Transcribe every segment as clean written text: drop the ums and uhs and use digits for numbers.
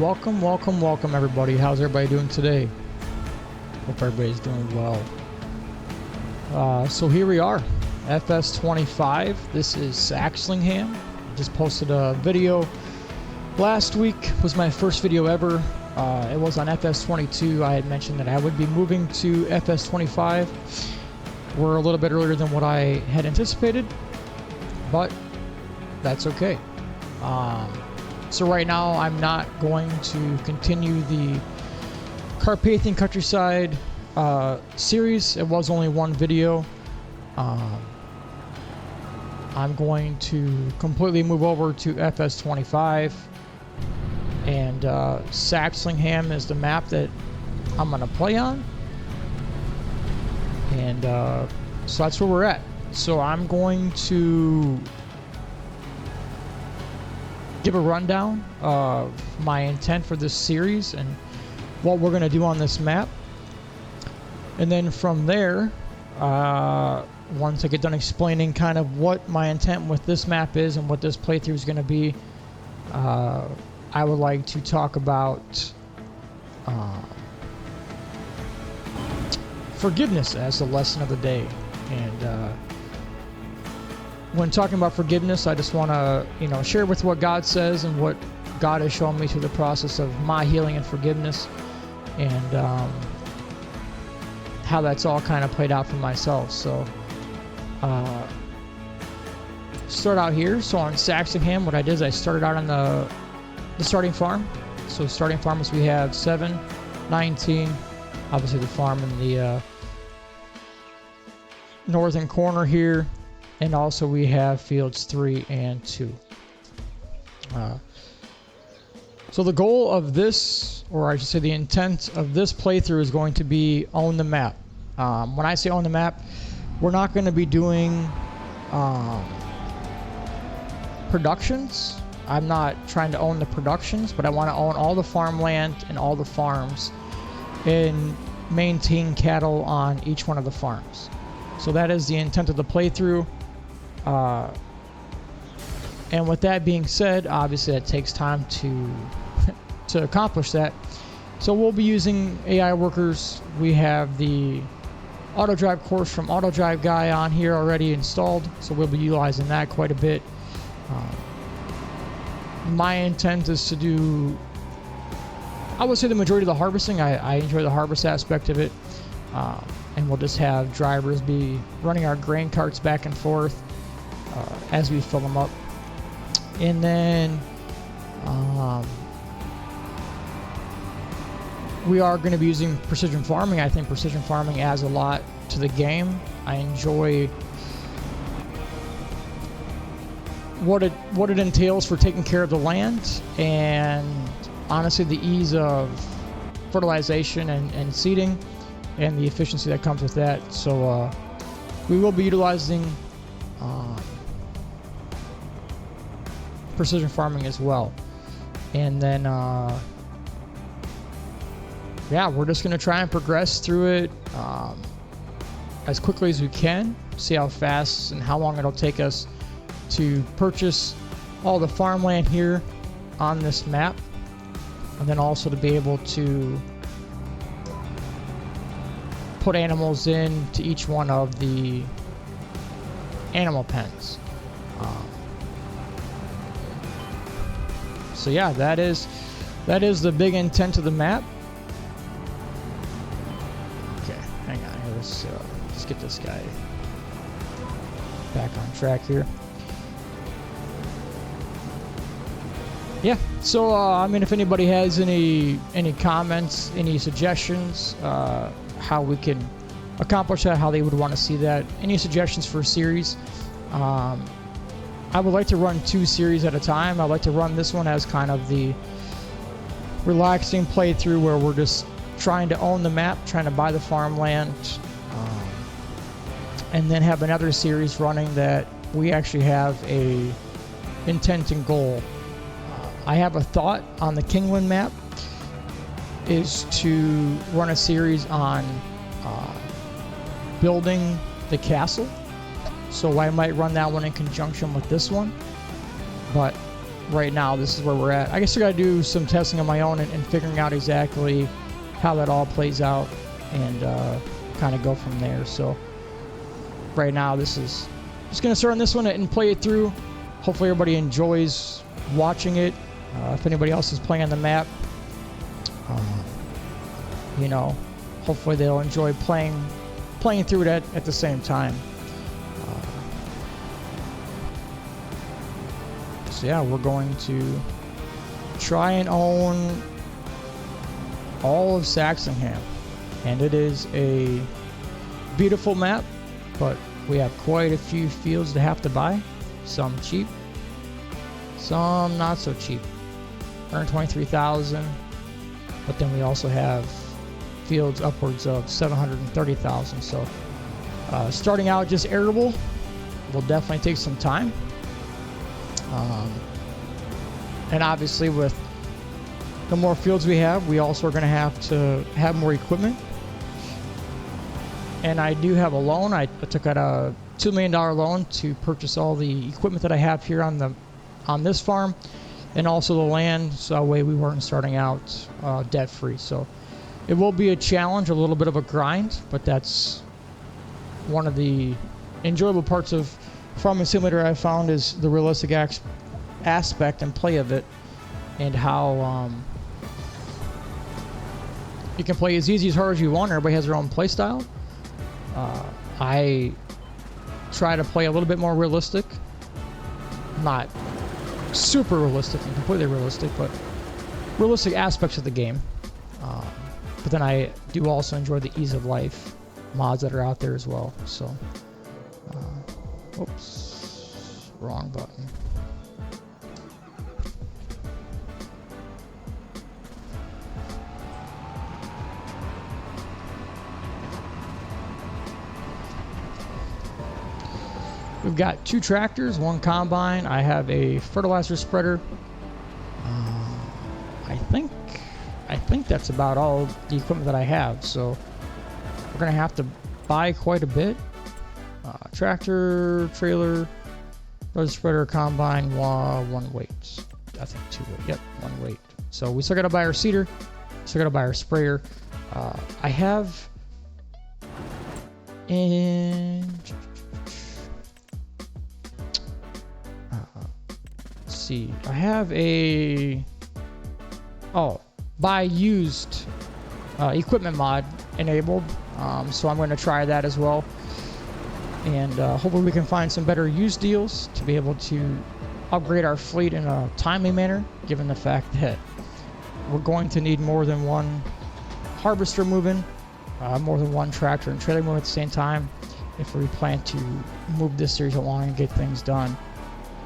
Welcome everybody. How's everybody doing today? Hope everybody's doing well. So here we are, FS25. This is Saxlingham. Just posted a video last week. Was my first video ever. It was on FS22. I had mentioned that I would be moving to FS25. We're a little bit earlier than what I had anticipated, but that's okay. So right now I'm not going to continue the Carpathian Countryside series. It was only one video. I'm going to completely move over to FS25, and Saxlingham is the map that I'm going to play on, and so that's where we're at. So I'm going to give a rundown of my intent for this series and what we're going to do on this map, and then from there, once I get done explaining kind of what my intent with this map is and what this playthrough is going to be, I would like to talk about forgiveness as the lesson of the day. And when talking about forgiveness, I just want to, share with what God says and what God has shown me through the process of my healing and forgiveness, and how that's all kind of played out for myself. So, start out here. So on Saxlingham, what I did is I started out on the starting farm. So starting farmers, we have 7, 19, obviously the farm in the northern corner here. And also we have fields 3 and 2. So the goal of this, or I should say the intent of this playthrough, is going to be own the map. When I say own the map, we're not going to be doing productions. I'm not trying to own the productions, but I want to own all the farmland and all the farms and maintain cattle on each one of the farms. So that is the intent of the playthrough. And with that being said, obviously it takes time to accomplish that. So we'll be using AI workers. We have the auto drive course from Auto Drive Guy on here already installed, so we'll be utilizing that quite a bit. My intent is to do, I would say, the majority of the harvesting. I enjoy the harvest aspect of it, and we'll just have drivers be running our grain carts back and forth as we fill them up. And then we are going to be using precision farming. I think precision farming adds a lot to the game. I enjoy what it entails for taking care of the land, and honestly the ease of fertilization and seeding and the efficiency that comes with that. So we will be utilizing precision farming as well. And then we're just going to try and progress through it as quickly as we can, see how fast and how long it'll take us to purchase all the farmland here on this map, and then also to be able to put animals in to each one of the animal pens. So yeah, that is the big intent of the map. Okay, hang on here. Let's get this guy back on track here. Yeah. So I mean, if anybody has any comments, any suggestions, how we can accomplish that, how they would want to see that, any suggestions for a series. I would like to run 2 series at a time. I'd like to run this one as kind of the relaxing playthrough where we're just trying to own the map, trying to buy the farmland, and then have another series running that we actually have a intent and goal. I have a thought on the Kingland map is to run a series on building the castle. So I might run that one in conjunction with this one. But right now, this is where we're at. I guess I got to do some testing on my own and figuring out exactly how that all plays out, and kind of go from there. So right now, this is just going to start on this one and play it through. Hopefully everybody enjoys watching it. If anybody else is playing on the map, you know, hopefully they'll enjoy playing through it at the same time. So yeah, we're going to try and own all of Saxlingham, and it is a beautiful map, but we have quite a few fields to have to buy. Some cheap, some not so cheap. 123,000, but then we also have fields upwards of 730,000. So starting out just arable will definitely take some time. And obviously with the more fields we have, we also are going to have more equipment. And I do have a loan. I took out a $2 million loan to purchase all the equipment that I have here on this farm, and also the land, so that way we weren't starting out debt free. So it will be a challenge, a little bit of a grind, but that's one of the enjoyable parts of Farming Simulator I found, is the realistic aspect and play of it, and how you can play as easy as hard as you want. Everybody has their own play style. I try to play a little bit more realistic, not super realistic and completely realistic, but realistic aspects of the game. But then I do also enjoy the ease of life mods that are out there as well. So, oops, wrong button. We've got 2 tractors, 1 combine. I have a fertilizer spreader. I think that's about all the equipment that I have. So we're gonna have to buy quite a bit. Tractor, trailer, fertilizer spreader, combine, one weight. I think 2 weight. Yep, 1 weight. So we still gotta buy our seeder. Still gotta buy our sprayer. I have in. I have a buy used equipment mod enabled, so I'm going to try that as well, and hopefully we can find some better used deals to be able to upgrade our fleet in a timely manner, given the fact that we're going to need more than 1 harvester moving, more than 1 tractor and trailer moving at the same time, if we plan to move this series along and get things done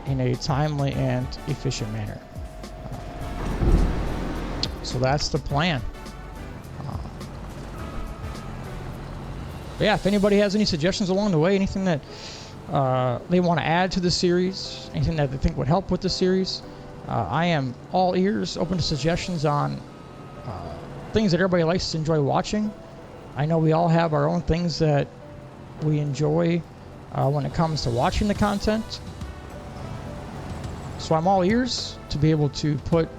in a timely and efficient manner. So that's the plan. But yeah, if anybody has any suggestions along the way, anything that they want to add to the series, anything that they think would help with the series, I am all ears, open to suggestions on things that everybody likes to enjoy watching. I know we all have our own things that we enjoy when it comes to watching the content. So I'm all ears to be able to put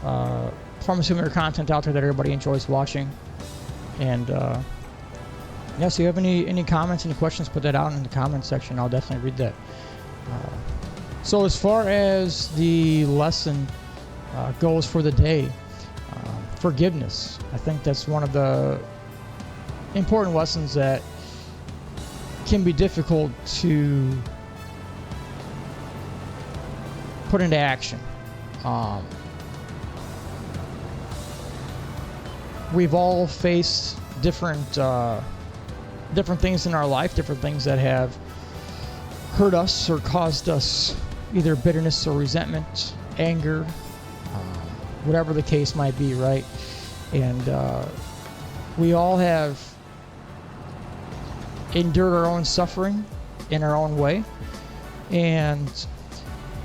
Farming Simulator content out there that everybody enjoys watching. And yeah, so if you have any comments, any questions, put that out in the comment section. I'll definitely read that. So as far as the lesson goes for the day, forgiveness. I think that's one of the important lessons that can be difficult to put into action. We've all faced different things in our life, different things that have hurt us or caused us either bitterness or resentment, anger, whatever the case might be, right? And we all have endured our own suffering in our own way, and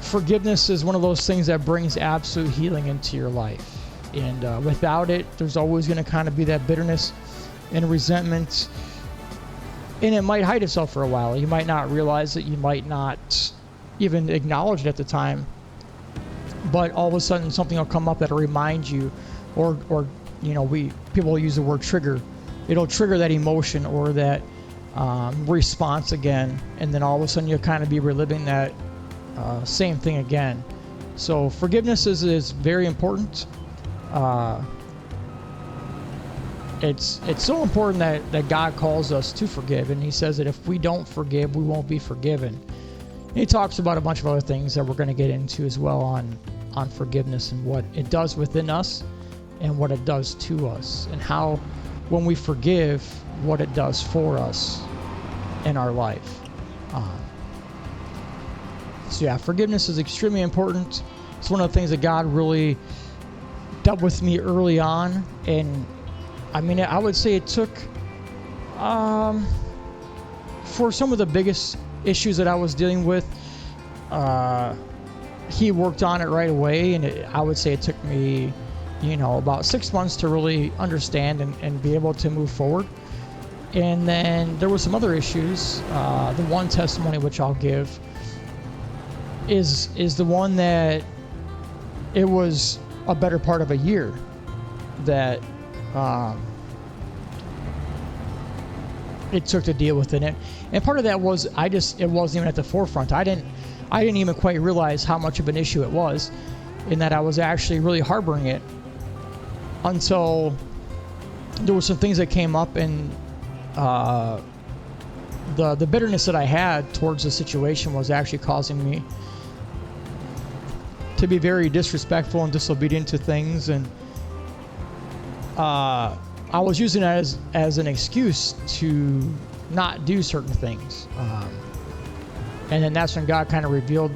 forgiveness is one of those things that brings absolute healing into your life. And without it, there's always going to kind of be that bitterness and resentment, and it might hide itself for a while. You might not realize it, you might not even acknowledge it at the time, but all of a sudden something will come up that'll remind you, or people will use the word trigger. It'll trigger that emotion or that response again, and then all of a sudden you'll kind of be reliving that same thing again. So forgiveness is very important. It's so important that God calls us to forgive, and he says that if we don't forgive, we won't be forgiven. And he talks about a bunch of other things that we're going to get into as well on forgiveness and what it does within us and what it does to us, and how when we forgive, what it does for us in our life. So yeah, forgiveness is extremely important. It's one of the things that God really dealt with me early on, and I mean, I would say it took, for some of the biggest issues that I was dealing with, he worked on it right away, and I would say it took me, about 6 months to really understand and be able to move forward. And then there were some other issues. The one testimony which I'll give is the one that it was a better part of a year that it took to deal with it. And part of that was it wasn't even at the forefront. I didn't even quite realize how much of an issue it was, in that I was actually really harboring it until there were some things that came up, and the bitterness that I had towards the situation was actually causing me to be very disrespectful and disobedient to things, and I was using it as an excuse to not do certain things. And then that's when God kind of revealed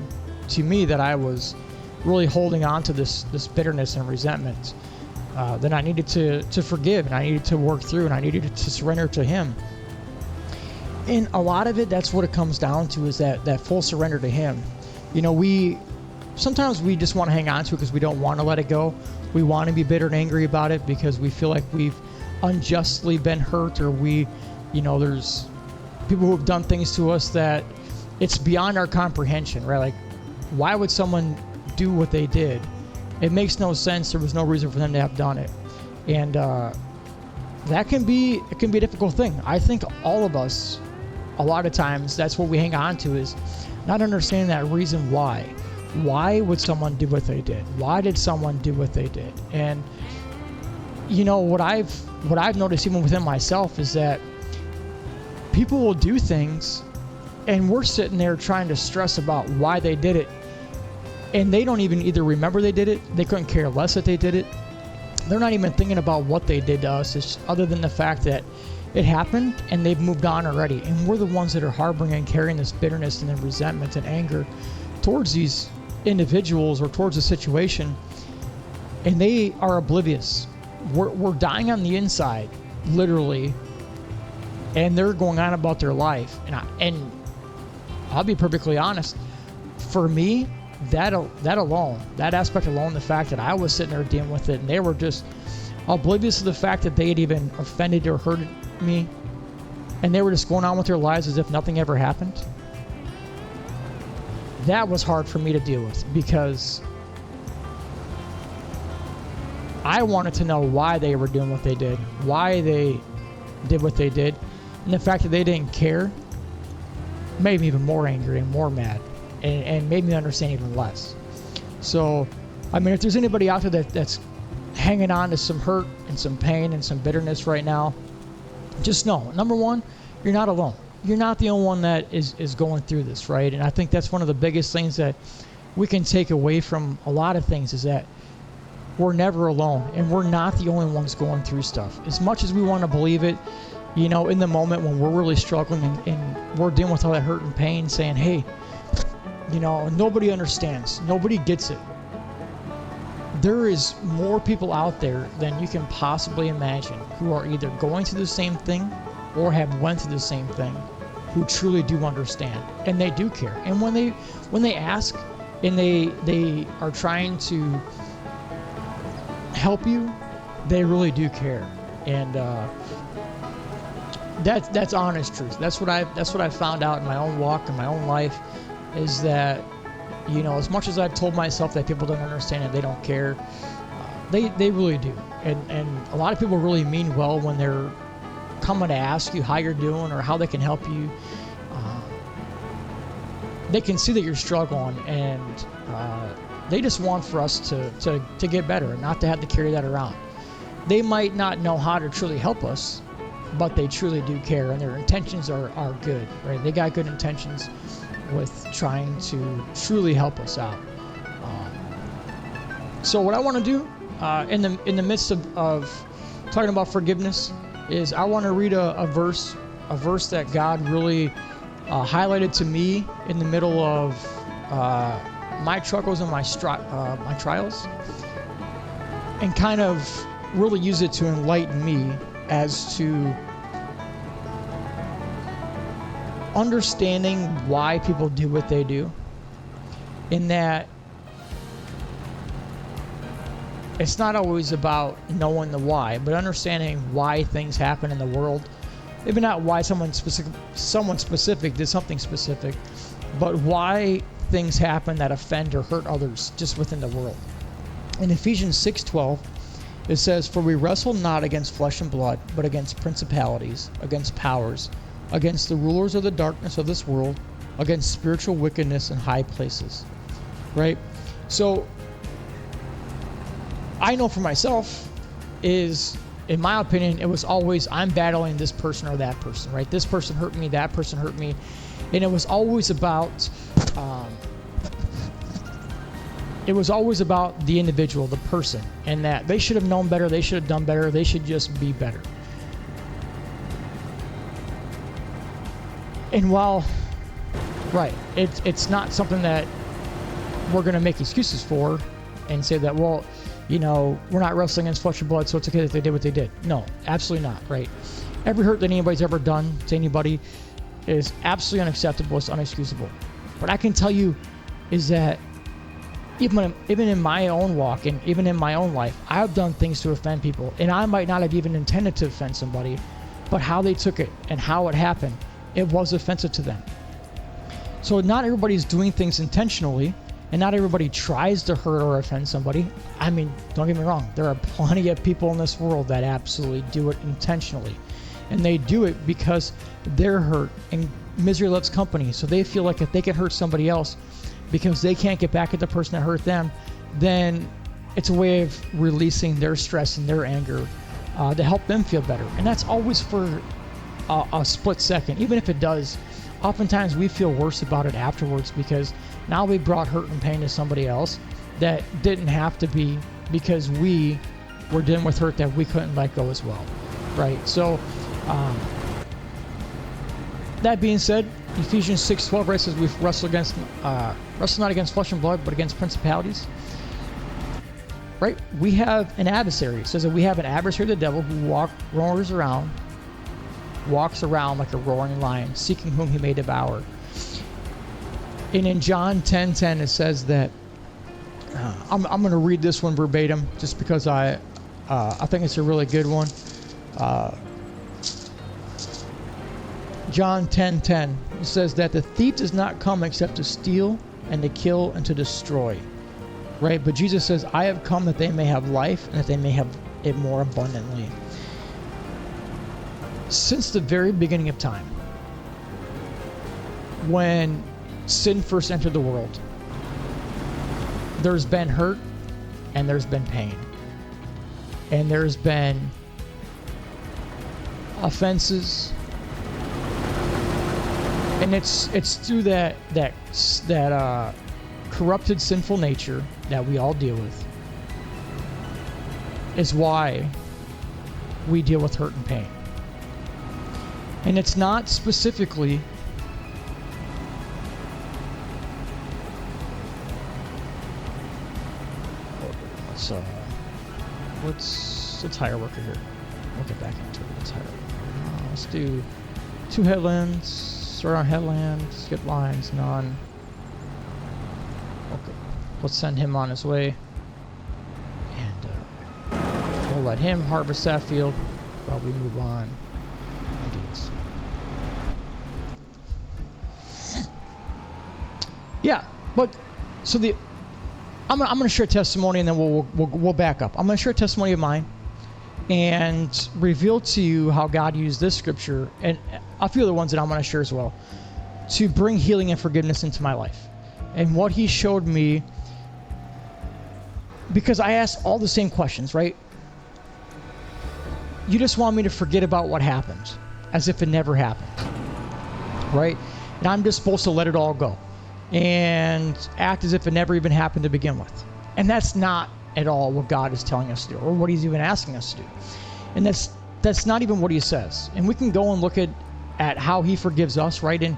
to me that I was really holding on to this bitterness and resentment. Then I needed to forgive, and I needed to work through, and I needed to surrender to him. And a lot of it, that's what it comes down to, is that full surrender to him. Sometimes we just want to hang on to it because we don't want to let it go. We want to be bitter and angry about it because we feel like we've unjustly been hurt, or there's people who have done things to us that it's beyond our comprehension, right? Like, why would someone do what they did? It makes no sense. There was no reason for them to have done it. And that can be a difficult thing. I think all of us, a lot of times, that's what we hang on to, is not understanding that reason why. Why would someone do what they did? Why did someone do what they did? And what I've noticed even within myself is that people will do things, and we're sitting there trying to stress about why they did it, and they don't even either remember they did it, they couldn't care less that they did it, they're not even thinking about what they did to us. It's other than the fact that it happened and they've moved on already, and we're the ones that are harboring and carrying this bitterness and then resentment and anger towards these individuals or towards the situation, and they are oblivious. We're dying on the inside, literally, and they're going on about their life. And I'll be perfectly honest, for me, that alone, that aspect alone, the fact that I was sitting there dealing with it, and they were just oblivious to the fact that they had even offended or hurt me, and they were just going on with their lives as if nothing ever happened. That was hard for me to deal with, because I wanted to know why they were doing what they did, why they did what they did, and the fact that they didn't care made me even more angry and more mad, and made me understand even less. So, I mean, if there's anybody out there that's hanging on to some hurt and some pain and some bitterness right now, just know, number one, you're not alone. You're not the only one that is going through this, right? And I think that's one of the biggest things that we can take away from a lot of things, is that we're never alone, and we're not the only ones going through stuff. As much as we want to believe it, in the moment when we're really struggling and we're dealing with all that hurt and pain, saying, hey, nobody understands, nobody gets it. There is more people out there than you can possibly imagine who are either going through the same thing or have went through the same thing, who truly do understand, and they do care. And when they ask and they are trying to help you, they really do care. And that's honest truth. That's what I've found out in my own walk, in my own life, is that You know, as much as I've told myself that people don't understand and they don't care, they really do. And a lot of people really mean well when they're coming to ask you how you're doing or how they can help you. They can see that you're struggling, and they just want for us to get better and not to have to carry that around. They might not know how to truly help us, but they truly do care, and their intentions are good, right? They got good intentions with trying to truly help us out. So what I want to do in the midst of talking about forgiveness is I want to read a verse that God really highlighted to me in the middle of my struggles and my trials, and kind of really use it to enlighten me as to understanding why people do what they do, in that it's not always about knowing the why, but understanding why things happen in the world. Maybe not why someone specific did something specific, but why things happen that offend or hurt others just within the world. In Ephesians 6:12, it says, "For we wrestle not against flesh and blood, but against principalities, against powers, against the rulers of the darkness of this world, against spiritual wickedness in high places." Right? So I know for myself is, in my opinion, it was always I'm battling this person or that person, right? This person hurt me, that person hurt me. And it was always about the individual, the person, and that they should have known better, they should have done better, they should just be better. And while, right, it's not something that we're going to make excuses for and say that, well, you know, we're not wrestling against flesh and blood, so it's okay that they did what they did. No, absolutely not, right? Every hurt that anybody's ever done to anybody is absolutely unacceptable. It's unexcusable. But I can tell you is that even in my own walk and even in my own life, I've done things to offend people, and I might not have even intended to offend somebody, but how they took it and how it happened, it was offensive to them. So not everybody's doing things intentionally, and not everybody tries to hurt or offend somebody. I mean, don't get me wrong, there are plenty of people in this world that absolutely do it intentionally. And they do it because they're hurt, and misery loves company. So they feel like if they can hurt somebody else because they can't get back at the person that hurt them, then it's a way of releasing their stress and their anger to help them feel better. And that's always for a split second. Even if it does, oftentimes we feel worse about it afterwards because now we brought hurt and pain to somebody else that didn't have to be, because we were dealing with hurt that we couldn't let go as well, right? So that being said, Ephesians 6:12 right says we wrestle not against flesh and blood, but against principalities. Right? We have an adversary. It says that we have an adversary, the devil, who walks around like a roaring lion, seeking whom he may devour. And in John 10:10, it says that I'm going to read this one verbatim, just because I think it's a really good one. John 10:10, it says that the thief does not come except to steal and to kill and to destroy. Right? But Jesus says, I have come that they may have life and that they may have it more abundantly. Since the very beginning of time, when sin first entered the world, there's been hurt and there's been pain. And there's been offenses. And it's through that corrupted, sinful nature that we all deal with is why we deal with hurt and pain. And it's not specifically let's hire worker here. We'll get back into it. Let's hire worker. Let's do 2 headlands. Start on headland. Skip lines. None. Okay. Let's send him on his way. And we'll let him harvest that field while we move on and do this. Yeah, but So I'm gonna share a testimony, and then we'll back up. I'm gonna share a testimony of mine and reveal to you how God used this scripture and a few other ones that I'm gonna share as well to bring healing and forgiveness into my life, and what He showed me. Because I asked all the same questions, right? You just want me to forget about what happened, as if it never happened, right? And I'm just supposed to let it all go and act as if it never even happened to begin with. And that's not at all what God is telling us to do, or what He's even asking us to do. And that's not even what He says. And we can go and look at how He forgives us, right?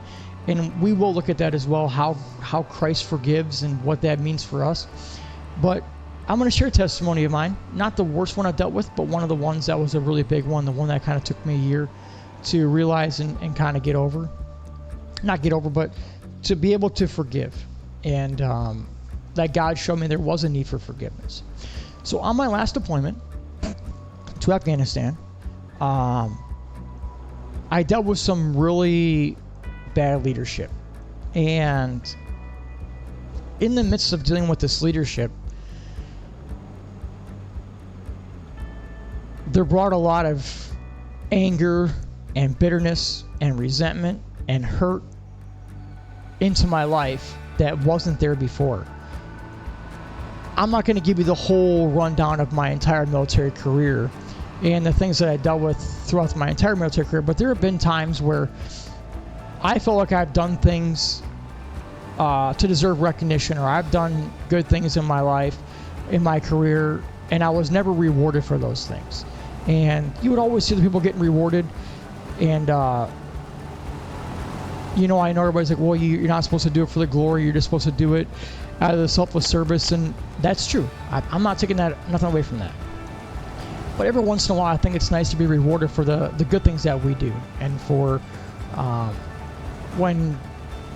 And we will look at that as well, how Christ forgives and what that means for us. But I'm going to share a testimony of mine, not the worst one I've dealt with, but one of the ones that was a really big one, the one that kind of took me a year to realize and kind of get over. Not get over, but to be able to forgive. And that God showed me there was a need for forgiveness. So on my last deployment to Afghanistan, I dealt with some really bad leadership. And in the midst of dealing with this leadership, there brought a lot of anger and bitterness and resentment and hurt into my life that wasn't there before. I'm not going to give you the whole rundown of my entire military career and the things that I dealt with throughout my entire military career, but there have been times where I feel like I've done things to deserve recognition, or I've done good things in my life, in my career, and I was never rewarded for those things. And you would always see the people getting rewarded, and I know everybody's like, well, you're not supposed to do it for the glory, you're just supposed to do it out of the selfless service, and that's true. I'm not taking nothing away from that. But every once in a while, I think it's nice to be rewarded for the good things that we do, and for when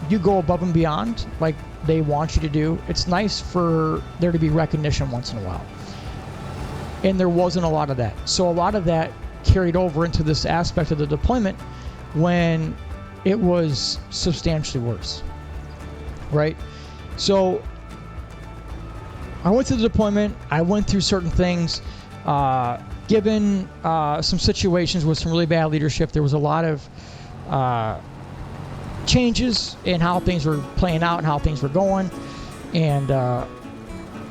you go above and beyond like they want you to do, it's nice for there to be recognition once in a while. And there wasn't a lot of that. So a lot of that carried over into this aspect of the deployment when it was substantially worse, right? So I went to the deployment. I went through certain things, given some situations with some really bad leadership. There was a lot of changes in how things were playing out and how things were going, and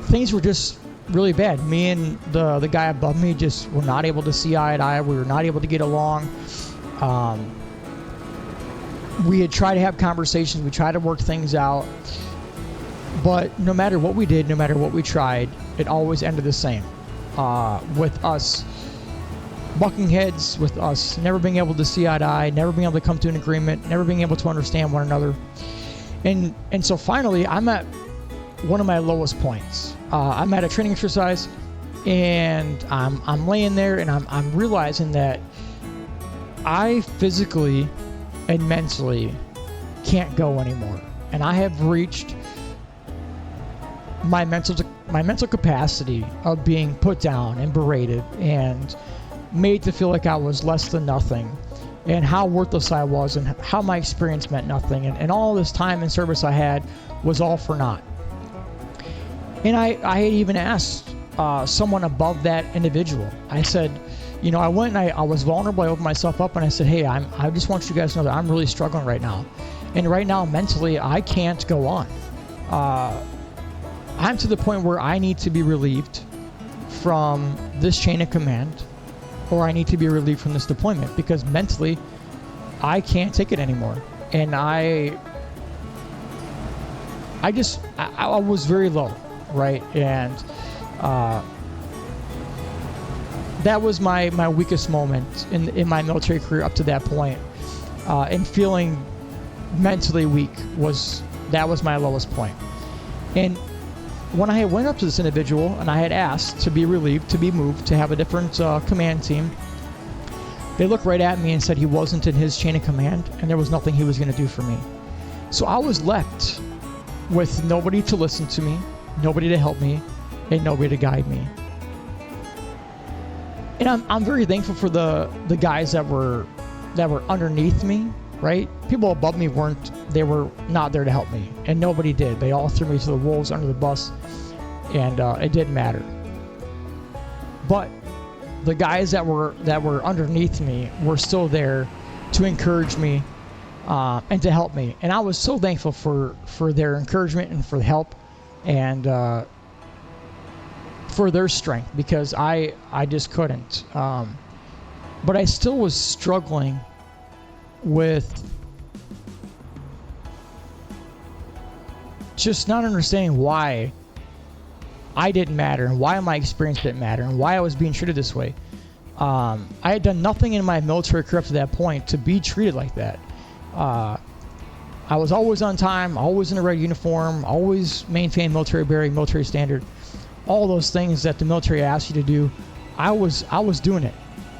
things were just really bad. Me and the guy above me just were not able to see eye to eye. We were not able to get along. We had tried to have conversations. We tried to work things out. But no matter what we did, no matter what we tried, it always ended the same. With us bucking heads, with us never being able to see eye to eye, never being able to come to an agreement, never being able to understand one another. And so finally, I'm at one of my lowest points. I'm at a training exercise, and I'm laying there, and I'm realizing that I physically and mentally can't go anymore, and I have reached my mental capacity of being put down and berated and made to feel like I was less than nothing, and how worthless I was, and how my experience meant nothing, and all this time and service I had was all for naught. And I had even asked someone above that individual. I said, I went and I was vulnerable. I opened myself up, and I said, hey, I just want you guys to know that I'm really struggling right now. And right now, mentally, I can't go on. I'm to the point where I need to be relieved from this chain of command, or I need to be relieved from this deployment, because mentally, I can't take it anymore. And I was very low. Right, and that was my weakest moment in my military career up to that point, and feeling mentally weak was my lowest point. And when I went up to this individual and I had asked to be relieved, to be moved, to have a different command team, they looked right at me and said he wasn't in his chain of command, and there was nothing he was going to do for me. So I was left with nobody to listen to me, nobody to help me, and nobody to guide me. And I'm very thankful for the guys that were underneath me right? People above me were not there to help me, and nobody did. They all threw me to the wolves under the bus, and it didn't matter. But the guys that were underneath me were still there to encourage me and to help me, and I was so thankful for their encouragement and for the help, and for their strength, because I just couldn't. But I still was struggling with just not understanding why I didn't matter and why my experience didn't matter and why I was being treated this way. I had done nothing in my military career up to that point to be treated like that. I was always on time, always in the right uniform, always maintained military bearing, military standard, all those things that the military asks you to do. I was doing it,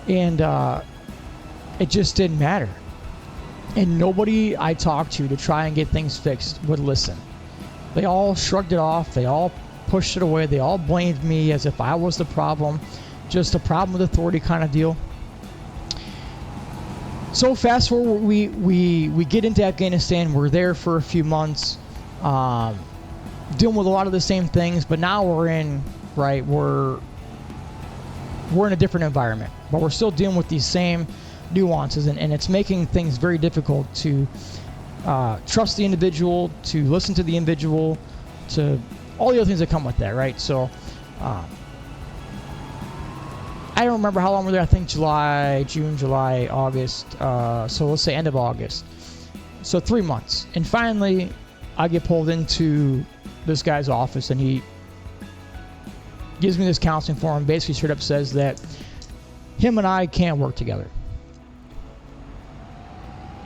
and it just didn't matter. And nobody I talked to try and get things fixed would listen. They all shrugged it off. They all pushed it away. They all blamed me as if I was the problem, just a problem with authority kind of deal. So fast forward, we get into Afghanistan. We're there for a few months, dealing with a lot of the same things, but now we're in a different environment, but we're still dealing with these same nuances, and it's making things very difficult to trust the individual, to listen to the individual, to all the other things that come with that, right? So I don't remember how long we're there. I think June, July, August. So let's say end of August. So 3 months. And finally, I get pulled into this guy's office, and he gives me this counseling form. Basically straight up says that him and I can't work together,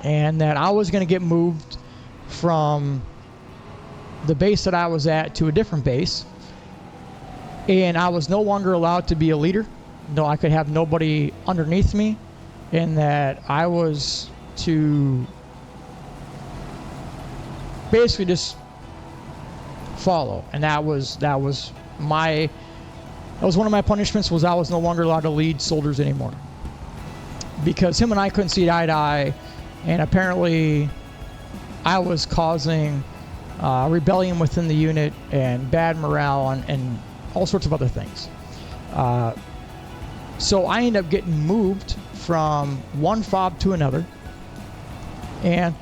and that I was going to get moved from the base that I was at to a different base, and I was no longer allowed to be a leader. No, I could have nobody underneath me, and that I was to basically just follow. And that was one of my punishments, was I was no longer allowed to lead soldiers anymore, because him and I couldn't see eye to eye, and apparently I was causing rebellion within the unit and bad morale and all sorts of other things. So I ended up getting moved from one fob to another, and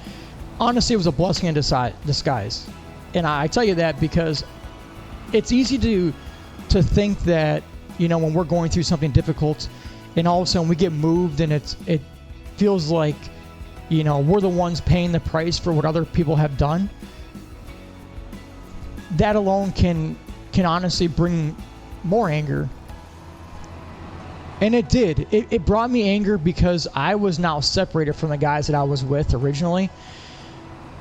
honestly, it was a blessing in disguise. And I tell you that because it's easy to think that, when we're going through something difficult, and all of a sudden we get moved, and it feels like, we're the ones paying the price for what other people have done. That alone can honestly bring more anger. And it did. It brought me anger because I was now separated from the guys that I was with originally.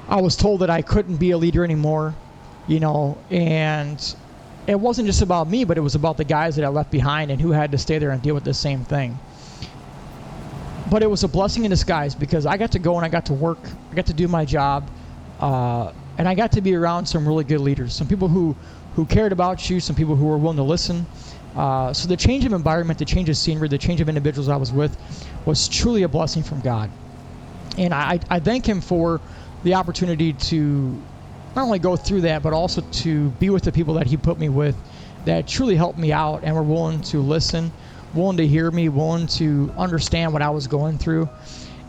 I was told that I couldn't be a leader anymore, and it wasn't just about me, but it was about the guys that I left behind and who had to stay there and deal with the same thing. But it was a blessing in disguise, because I got to go and I got to work. I got to do my job, and I got to be around some really good leaders, some people who cared about you, some people who were willing to listen. So the change of environment, the change of scenery, the change of individuals I was with was truly a blessing from God. And I thank Him for the opportunity to not only go through that, but also to be with the people that He put me with that truly helped me out and were willing to listen, willing to hear me, willing to understand what I was going through,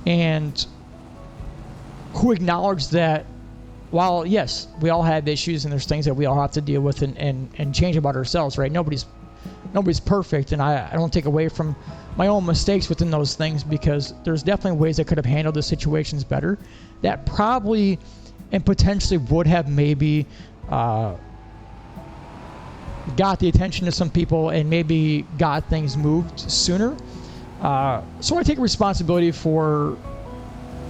and who acknowledged that while, yes, we all have issues and there's things that we all have to deal with and change about ourselves, right? Nobody's perfect, and I don't take away from my own mistakes within those things, because there's definitely ways I could have handled the situations better that probably and potentially would have maybe got the attention of some people and maybe got things moved sooner. So I take responsibility for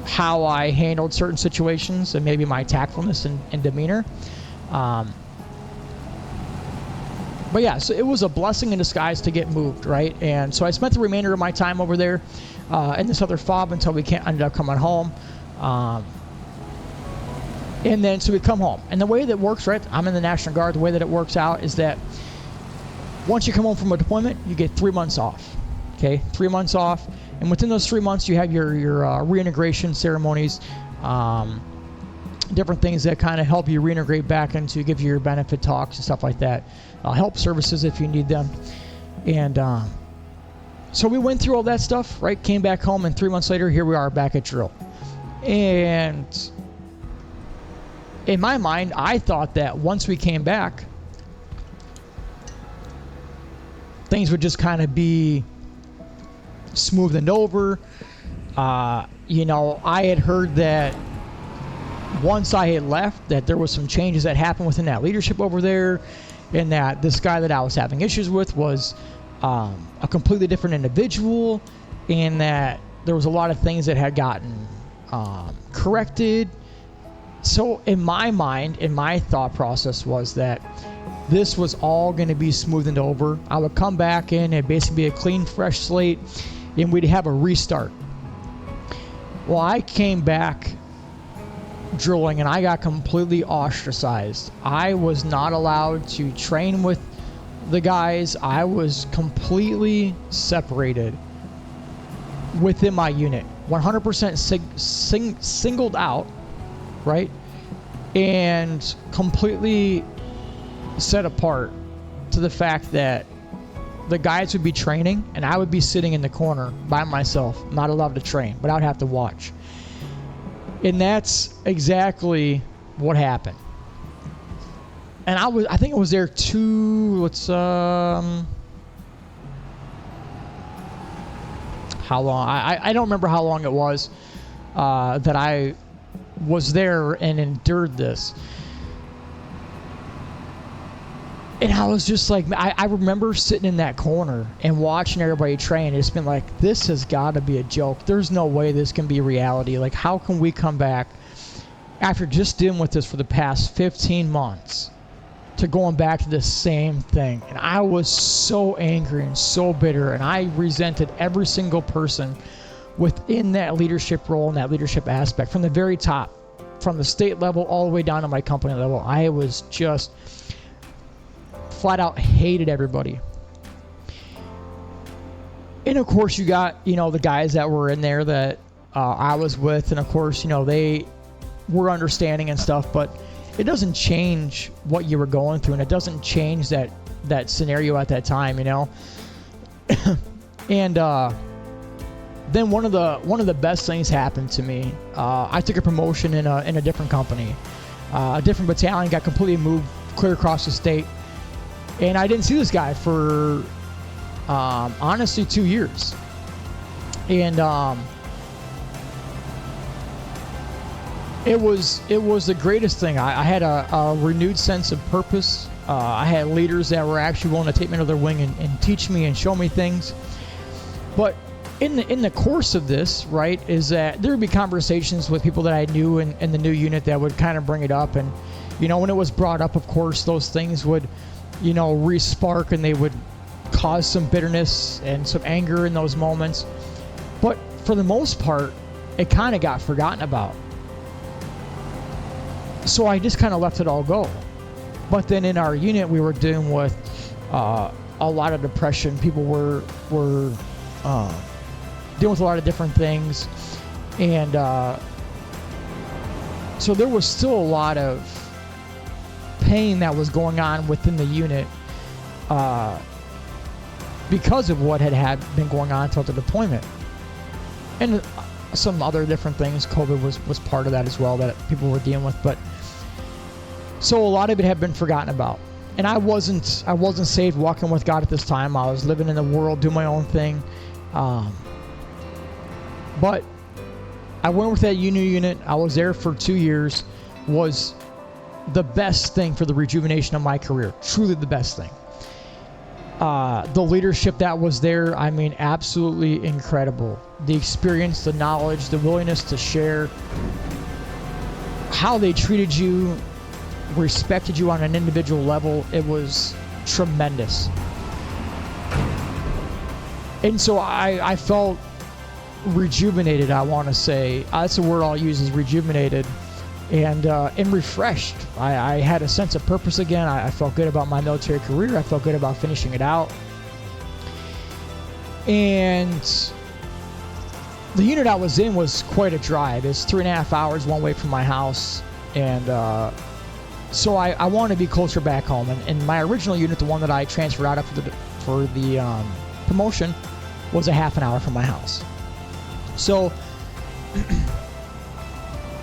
how I handled certain situations and maybe my tactfulness and demeanor. But yeah, so it was a blessing in disguise to get moved, right? And so I spent the remainder of my time over there in this other fob until we ended up coming home. And then so we come home. And the way that works, right, I'm in the National Guard. The way that it works out is that once you come home from a deployment, you get 3 months off. Okay, 3 months off. And within those 3 months, you have your reintegration ceremonies, different things that kind of help you reintegrate back into, give you your benefit talks and stuff like that, help services if you need them. And so we went through all that stuff, right? Came back home, and 3 months later, here we are back at drill. And in my mind, I thought that once we came back, things would just kind of be smoothed over. You know, I had heard that once I had left, that there was some changes that happened within that leadership over there, and that this guy that I was having issues with was a completely different individual, and that there was a lot of things that had gotten corrected. So in my mind, in my thought process was that this was all going to be smoothed over. I would come back in and basically be a clean, fresh slate, and we'd have a restart. Well, I came back drilling, and I got completely ostracized. I was not allowed to train with the guys. I was completely separated within my unit, 100% singled out, right? And completely set apart to the fact that the guys would be training and I would be sitting in the corner by myself, not allowed to train, but I'd have to watch. And that's exactly what happened. And I think I was there how long? I don't remember how long it was that I was there and endured this. And I was just like, I remember sitting in that corner and watching everybody train. It's been like, this has got to be a joke. There's no way this can be reality. Like, how can we come back after just dealing with this for the past 15 months to going back to the same thing? And I was so angry and so bitter, and I resented every single person within that leadership role and that leadership aspect from the very top, from the state level all the way down to my company level. I was just flat out hated everybody. And of course you got, you know, the guys that were in there that I was with, and of course, you know, they were understanding and stuff, but it doesn't change what you were going through, and it doesn't change that scenario at that time, you know. And then one of the best things happened to me. I took a promotion in a different company, a different battalion, got completely moved clear across the state. And I didn't see this guy for, honestly, 2 years. And it was the greatest thing. I had a renewed sense of purpose. I had leaders that were actually willing to take me under their wing and teach me and show me things. But in the course of this, right, is that there would be conversations with people that I knew in the new unit that would kind of bring it up. And, you know, when it was brought up, of course, those things would, you know, re-spark, and they would cause some bitterness and some anger in those moments. But for the most part, it kind of got forgotten about. So I just kind of let it all go. But then in our unit, we were dealing with a lot of depression. People were dealing with a lot of different things. And so there was still a lot of pain that was going on within the unit because of what had been going on throughout the deployment, and some other different things. COVID was part of that as well that people were dealing with. But so a lot of it had been forgotten about, and I wasn't saved, walking with God at this time. I was living in the world, doing my own thing, but I went with that unit. I was there for 2 years. Was the best thing for the rejuvenation of my career. Truly the best thing. The leadership that was there, I mean, absolutely incredible. The experience, the knowledge, the willingness to share, how they treated you, respected you on an individual level, it was tremendous. And so I felt rejuvenated, I want to say. That's the word I'll use, is rejuvenated. And refreshed. I had a sense of purpose again. I felt good about my military career. I felt good about finishing it out. And the unit I was in was quite a drive. It's 3.5 hours one way from my house, and so I wanted to be closer back home. And my original unit, the one that I transferred out for the promotion, was a half an hour from my house. So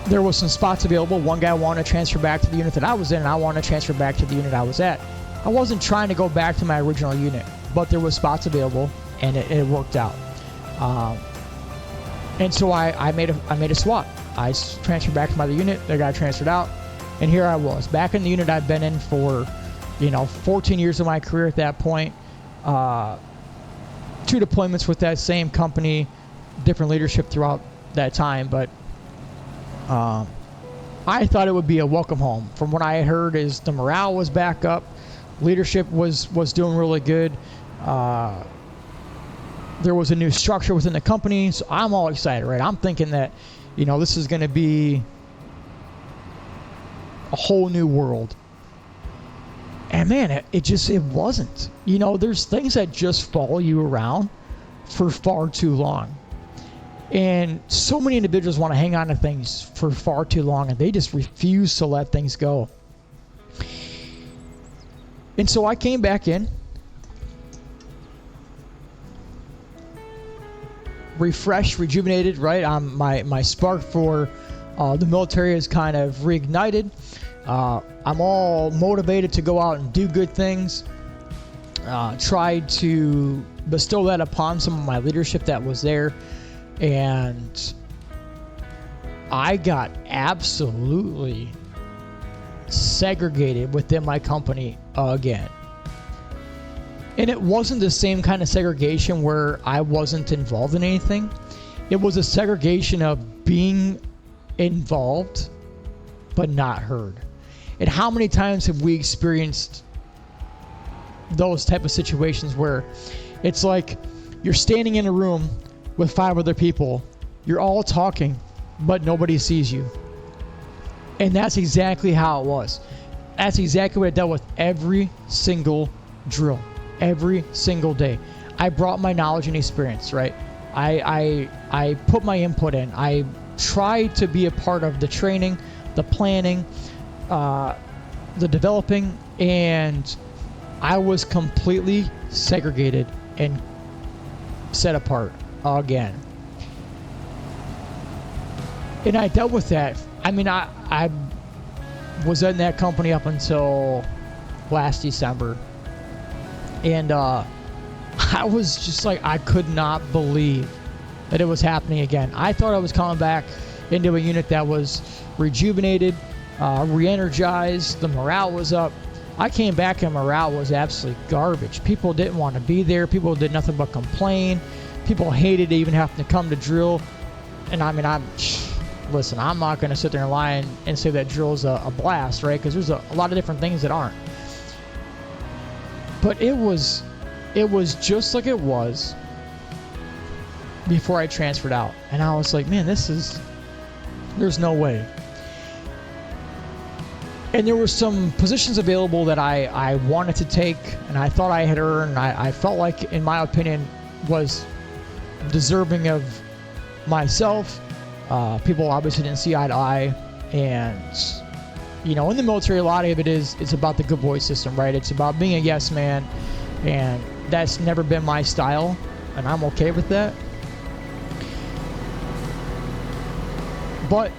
there was some spots available. One guy wanted to transfer back to the unit that I was in, and I wanted to transfer back to the unit I was at. I wasn't trying to go back to my original unit, but there was spots available, and it worked out. And so I made a swap. I transferred back to my other unit. The guy transferred out, and here I was back in the unit I've been in for, 14 years of my career at that point. 2 deployments with that same company, different leadership throughout that time, but I thought it would be a welcome home. From what I had heard, is the morale was back up, leadership was doing really good. There was a new structure within the company, so I'm all excited, right? I'm thinking that, this is going to be a whole new world. And man, it wasn't. There's things that just follow you around for far too long. And so many individuals want to hang on to things for far too long, and they just refuse to let things go. And so I came back in, refreshed, rejuvenated, right? My spark for the military is kind of reignited. I'm all motivated to go out and do good things. Tried to bestow that upon some of my leadership that was there. And I got absolutely segregated within my company again. And it wasn't the same kind of segregation where I wasn't involved in anything. It was a segregation of being involved but not heard. And how many times have we experienced those type of situations where it's like you're standing in a room with 5 other people, you're all talking, but nobody sees you. And that's exactly how it was. That's exactly what I dealt with every single drill, every single day. I brought my knowledge and experience, right? I put my input in. I tried to be a part of the training, the planning, the developing, and I was completely segregated and set apart again. And I dealt with that. I mean, I was in that company up until last December, and I was just like, I could not believe that it was happening again. I thought I was coming back into a unit that was rejuvenated, re-energized, the morale was up. I came back and morale was absolutely garbage. People didn't want to be there. People did nothing but complain. People hated even having to come to drill. And I mean, listen, I'm not going to sit there and lie and say that drill's a blast, right? Because there's a lot of different things that aren't. But it was just like it was before I transferred out. And I was like, man, there's no way. And there were some positions available that I wanted to take, and I thought I had earned. I felt like, in my opinion, was deserving of myself. People obviously didn't see eye to eye, and in the military, a lot of it's about the good boy system, right? It's about being a yes man, and that's never been my style, and I'm okay with that. But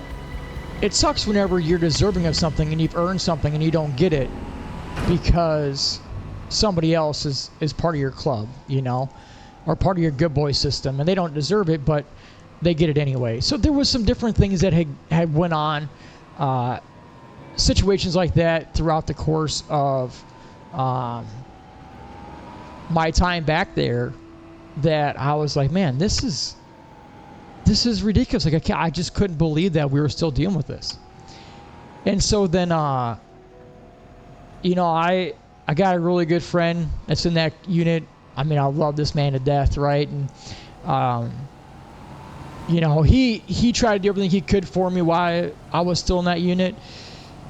it sucks whenever you're deserving of something and you've earned something and you don't get it because somebody else is part of your club, or part of your good boy system, and they don't deserve it, but they get it anyway. So there was some different things that had went on, situations like that throughout the course of my time back there, that I was like, man, this is ridiculous. Like I just couldn't believe that we were still dealing with this. And so then, I got a really good friend that's in that unit. I mean, I love this man to death, right? And, he tried to do everything he could for me while I was still in that unit.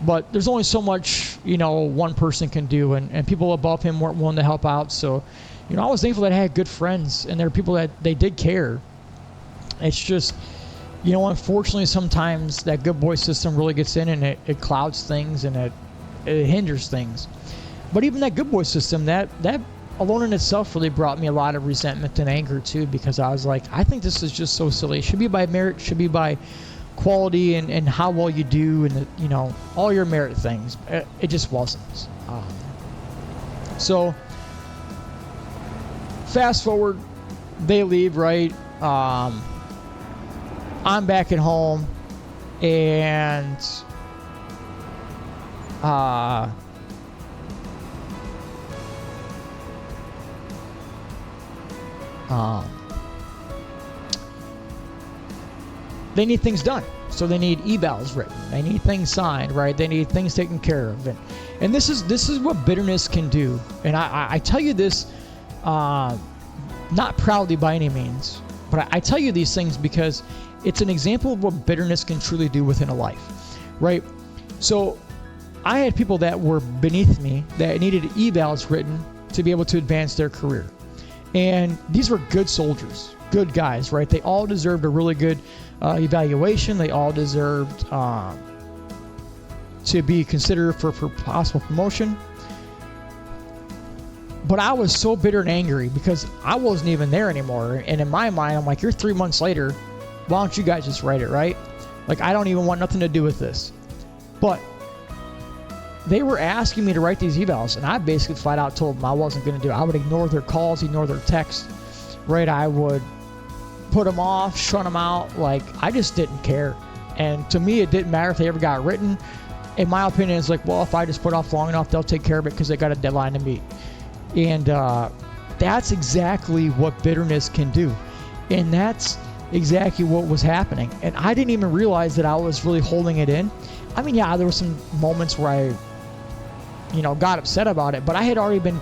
But there's only so much, one person can do, and people above him weren't willing to help out. So, I was thankful that I had good friends, and there were people that they did care. It's just, unfortunately, sometimes that good boy system really gets in and it clouds things and it hinders things. But even that good boy system, that alone in itself really brought me a lot of resentment and anger too, because I was like, I think this is just so silly. It should be by merit, it should be by quality and how well you do and all your merit things. It just wasn't. So fast forward, they leave, right? I'm back at home, and they need things done. So they need evals written. They need things signed, right? They need things taken care of. And this is what bitterness can do. And I tell you this, not proudly by any means, but I tell you these things because it's an example of what bitterness can truly do within a life, right? So I had people that were beneath me that needed evals written to be able to advance their career. And these were good soldiers, good guys, right? They all deserved a really good evaluation. They all deserved to be considered for possible promotion. But I was so bitter and angry because I wasn't even there anymore. And in my mind, I'm like, you're 3 months later. Why don't you guys just write it, right? Like, I don't even want nothing to do with this. But they were asking me to write these evals, and I basically flat out told them I wasn't going to do it. I would ignore their calls, ignore their texts, right? I would put them off, shut them out. Like, I just didn't care. And to me, it didn't matter if they ever got written. In my opinion, it's like, well, if I just put off long enough, they'll take care of it because they got a deadline to meet. And that's exactly what bitterness can do. And that's exactly what was happening. And I didn't even realize that I was really holding it in. I mean, yeah, there were some moments where I, got upset about it, but I had already been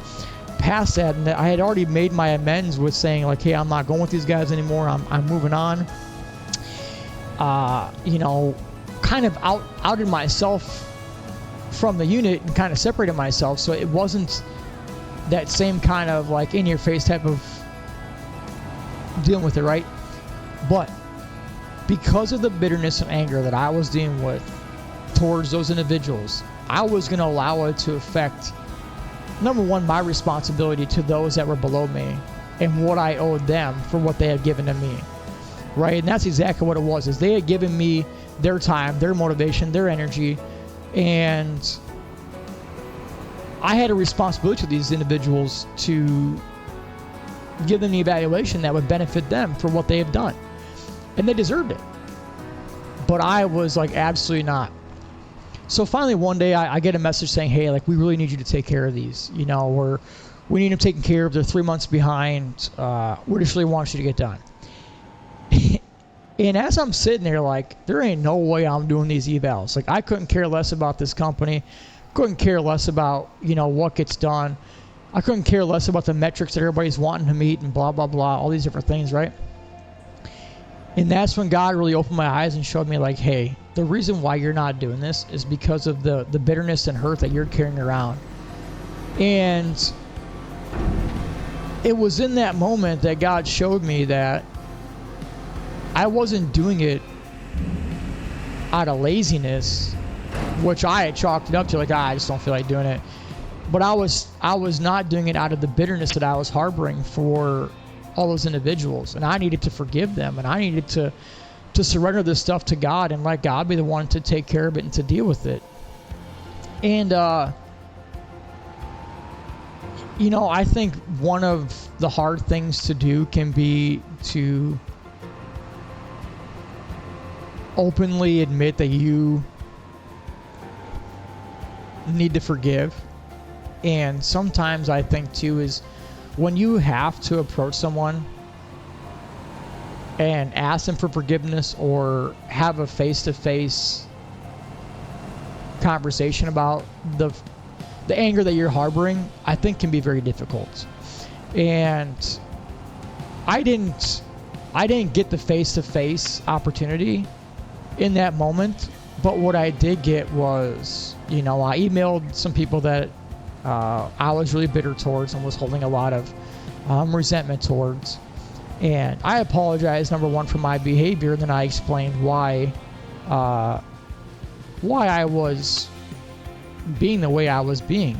past that, and I had already made my amends with saying, like, hey, I'm not going with these guys anymore. I'm moving on. Kind of outed myself from the unit and kind of separated myself, so it wasn't that same kind of like in your face type of dealing with it, right? But because of the bitterness and anger that I was dealing with towards those individuals, I was going to allow it to affect, number one, my responsibility to those that were below me and what I owed them for what they had given to me, right? And that's exactly what it was, is they had given me their time, their motivation, their energy, and I had a responsibility to these individuals to give them the evaluation that would benefit them for what they have done. And they deserved it. But I was like, absolutely not. So finally one day I get a message saying, hey, like, we really need you to take care of these. We need them taken care of. They're 3 months behind. We just really want you to get done. And as I'm sitting there, like, there ain't no way I'm doing these evals. Like, I couldn't care less about this company. Couldn't care less about, what gets done. I couldn't care less about the metrics that everybody's wanting to meet and blah, blah, blah, all these different things, right? And that's when God really opened my eyes and showed me, like, hey, the reason why you're not doing this is because of the bitterness and hurt that you're carrying around. And it was in that moment that God showed me that I wasn't doing it out of laziness, which I had chalked it up to, like, I just don't feel like doing it. But I was not doing it out of the bitterness that I was harboring for all those individuals. And I needed to forgive them, and I needed to surrender this stuff to God and let God be the one to take care of it and to deal with it. And, I think one of the hard things to do can be to openly admit that you need to forgive. And sometimes I think too is when you have to approach someone and ask them for forgiveness or have a face-to-face conversation about the anger that you're harboring, I think can be very difficult. And I didn't get the face-to-face opportunity in that moment, but what I did get was, I emailed some people that I was really bitter towards and was holding a lot of resentment towards. And I apologized, number one, for my behavior, and then I explained why I was being the way I was being.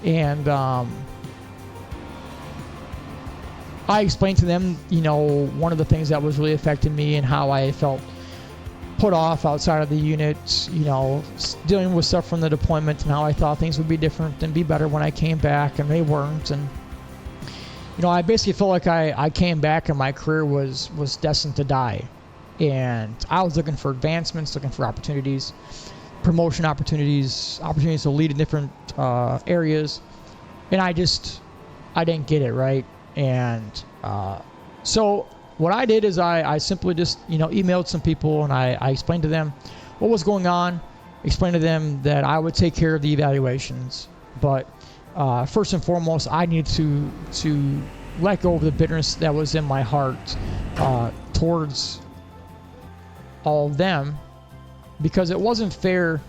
And I explained to them, one of the things that was really affecting me and how I felt put off outside of the unit, dealing with stuff from the deployment, and how I thought things would be different and be better when I came back, and they weren't. And I basically felt like I came back and my career was destined to die. And I was looking for advancements, looking for opportunities, promotion opportunities to lead in different areas. And I didn't get it, right? And so what I did is I simply just, emailed some people, and I explained to them what was going on, explained to them that I would take care of the evaluations. But first and foremost, I needed to let go of the bitterness that was in my heart towards all of them, because it wasn't fair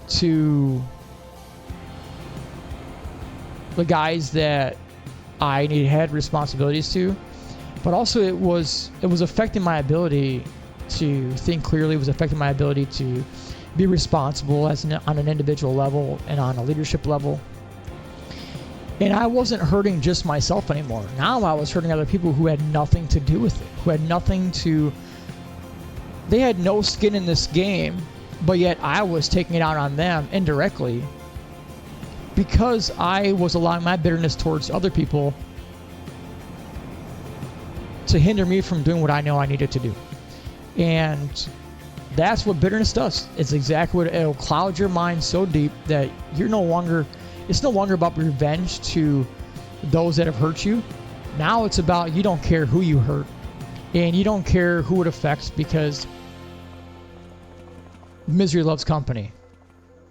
to the guys that I had responsibilities to, but also it was affecting my ability to think clearly. It was affecting my ability to be responsible on an individual level and on a leadership level. And I wasn't hurting just myself anymore. Now I was hurting other people who had nothing to do with it, they had no skin in this game, but yet I was taking it out on them indirectly because I was allowing my bitterness towards other people to hinder me from doing what I know I needed to do. And that's what bitterness does. It's exactly what it'll cloud your mind so deep that it's no longer about revenge to those that have hurt you. Now it's about, you don't care who you hurt, and you don't care who it affects, because misery loves company.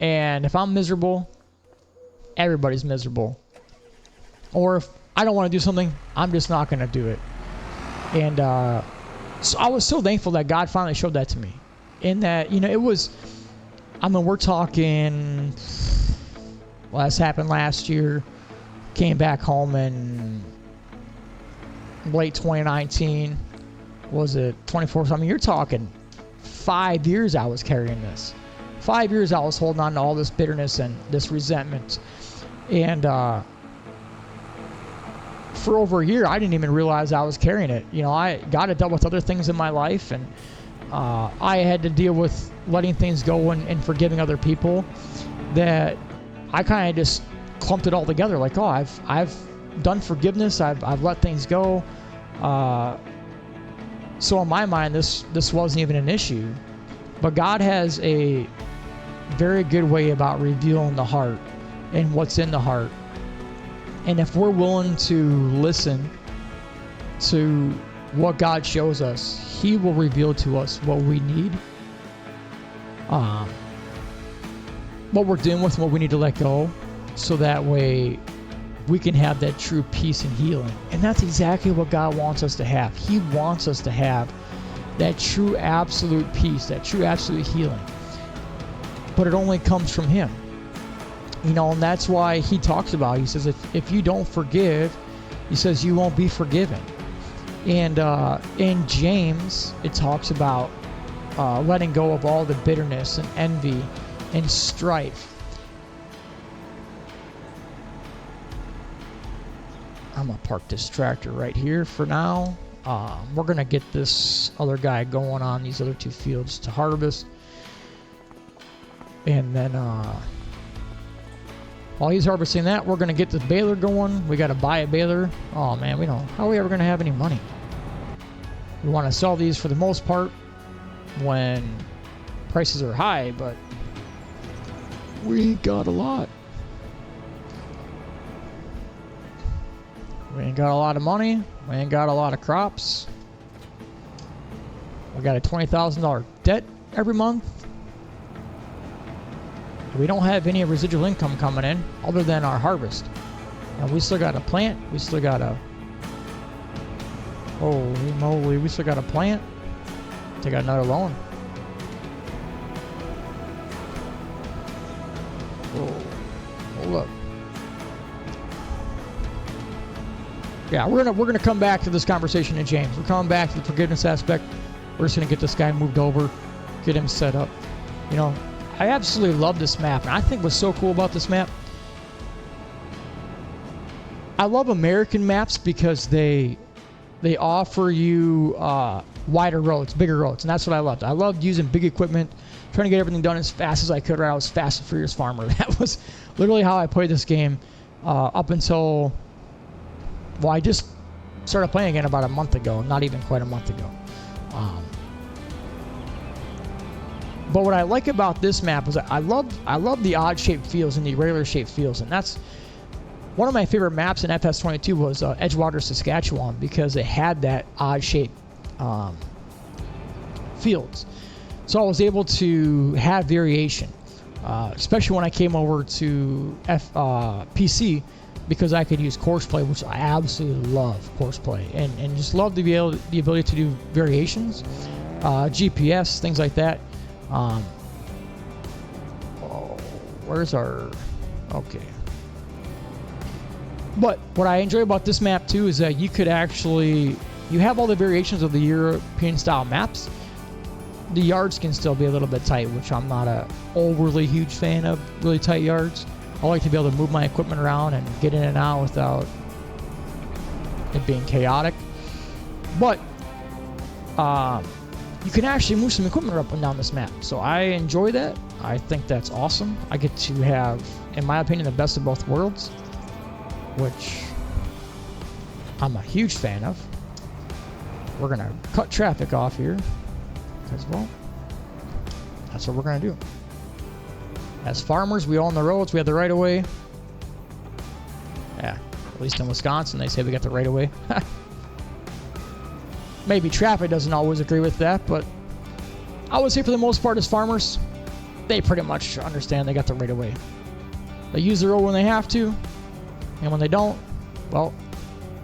And if I'm miserable, everybody's miserable. Or if I don't want to do something, I'm just not going to do it. And so I was so thankful that God finally showed that to me. In that, we're talking, this happened last year, came back home in late 2019, was it 24? You're talking 5 years I was carrying this. 5 years I was holding on to all this bitterness and this resentment. And for over a year, I didn't even realize I was carrying it. God had dealt with other things in my life, and I had to deal with letting things go and forgiving other people, that I kind of just clumped it all together. Like, I've done forgiveness. I've let things go. So in my mind, this wasn't even an issue. But God has a very good way about revealing the heart and what's in the heart. And if we're willing to listen to what God shows us, He will reveal to us what we need, what we're dealing with, and what we need to let go, so that way we can have that true peace and healing. And that's exactly what God wants us to have. He wants us to have that true absolute peace, that true absolute healing. But it only comes from Him. And that's why He talks about, He says, if you don't forgive, He says, you won't be forgiven. And in James, it talks about letting go of all the bitterness and envy and strife. I'm going to park this tractor right here for now. We're going to get this other guy going on these other two fields to harvest. And then while he's harvesting that, we're going to get the baler going. We got to buy a baler. Oh man, how are we ever going to have any money? We want to sell these for the most part when prices are high, but we ain't got a lot. We ain't got a lot of money. We ain't got a lot of crops. We got a $20,000 debt every month. We don't have any residual income coming in other than our harvest. And we still got to plant. We still got to... Holy moly, we still got to plant. Take out another loan. Whoa. Hold up. Yeah, we're gonna come back to this conversation in James. We're coming back to the forgiveness aspect. We're just gonna get this guy moved over, get him set up. You know, I absolutely love this map, and I think what's so cool about this map, I love American maps because they offer you wider roads, bigger roads, and that's what I loved. I loved using big equipment, trying to get everything done as fast as I could. Right, I was fast and furious farmer. That was literally how I played this game up until. Well, I just started playing again about a month ago, not even quite a month ago. But what I like about this map is I love the odd shaped fields and the irregular shaped fields, and that's one of my favorite maps in FS22 was Edgewater, Saskatchewan, because it had that odd shaped fields. So I was able to have variation, especially when I came over to PC. Because I could use course play, which I absolutely love course play, and just love to be able the ability to do variations, GPS, things like that. Where's our? Okay. But what I enjoy about this map too is that you have all the variations of the European style maps. The yards can still be a little bit tight, which I'm not a overly huge fan of really tight yards. I like to be able to move my equipment around and get in and out without it being chaotic. But you can actually move some equipment up and down this map. So I enjoy that. I think that's awesome. I get to have, in my opinion, the best of both worlds, which I'm a huge fan of. We're going to cut traffic off here because, well, that's what we're going to do. As farmers, we own the roads. We have the right of way. Yeah, at least in Wisconsin, they say we got the right of way. Maybe traffic doesn't always agree with that, but I would say for the most part, as farmers, they pretty much understand they got the right of way. They use the road when they have to, and when they don't, well,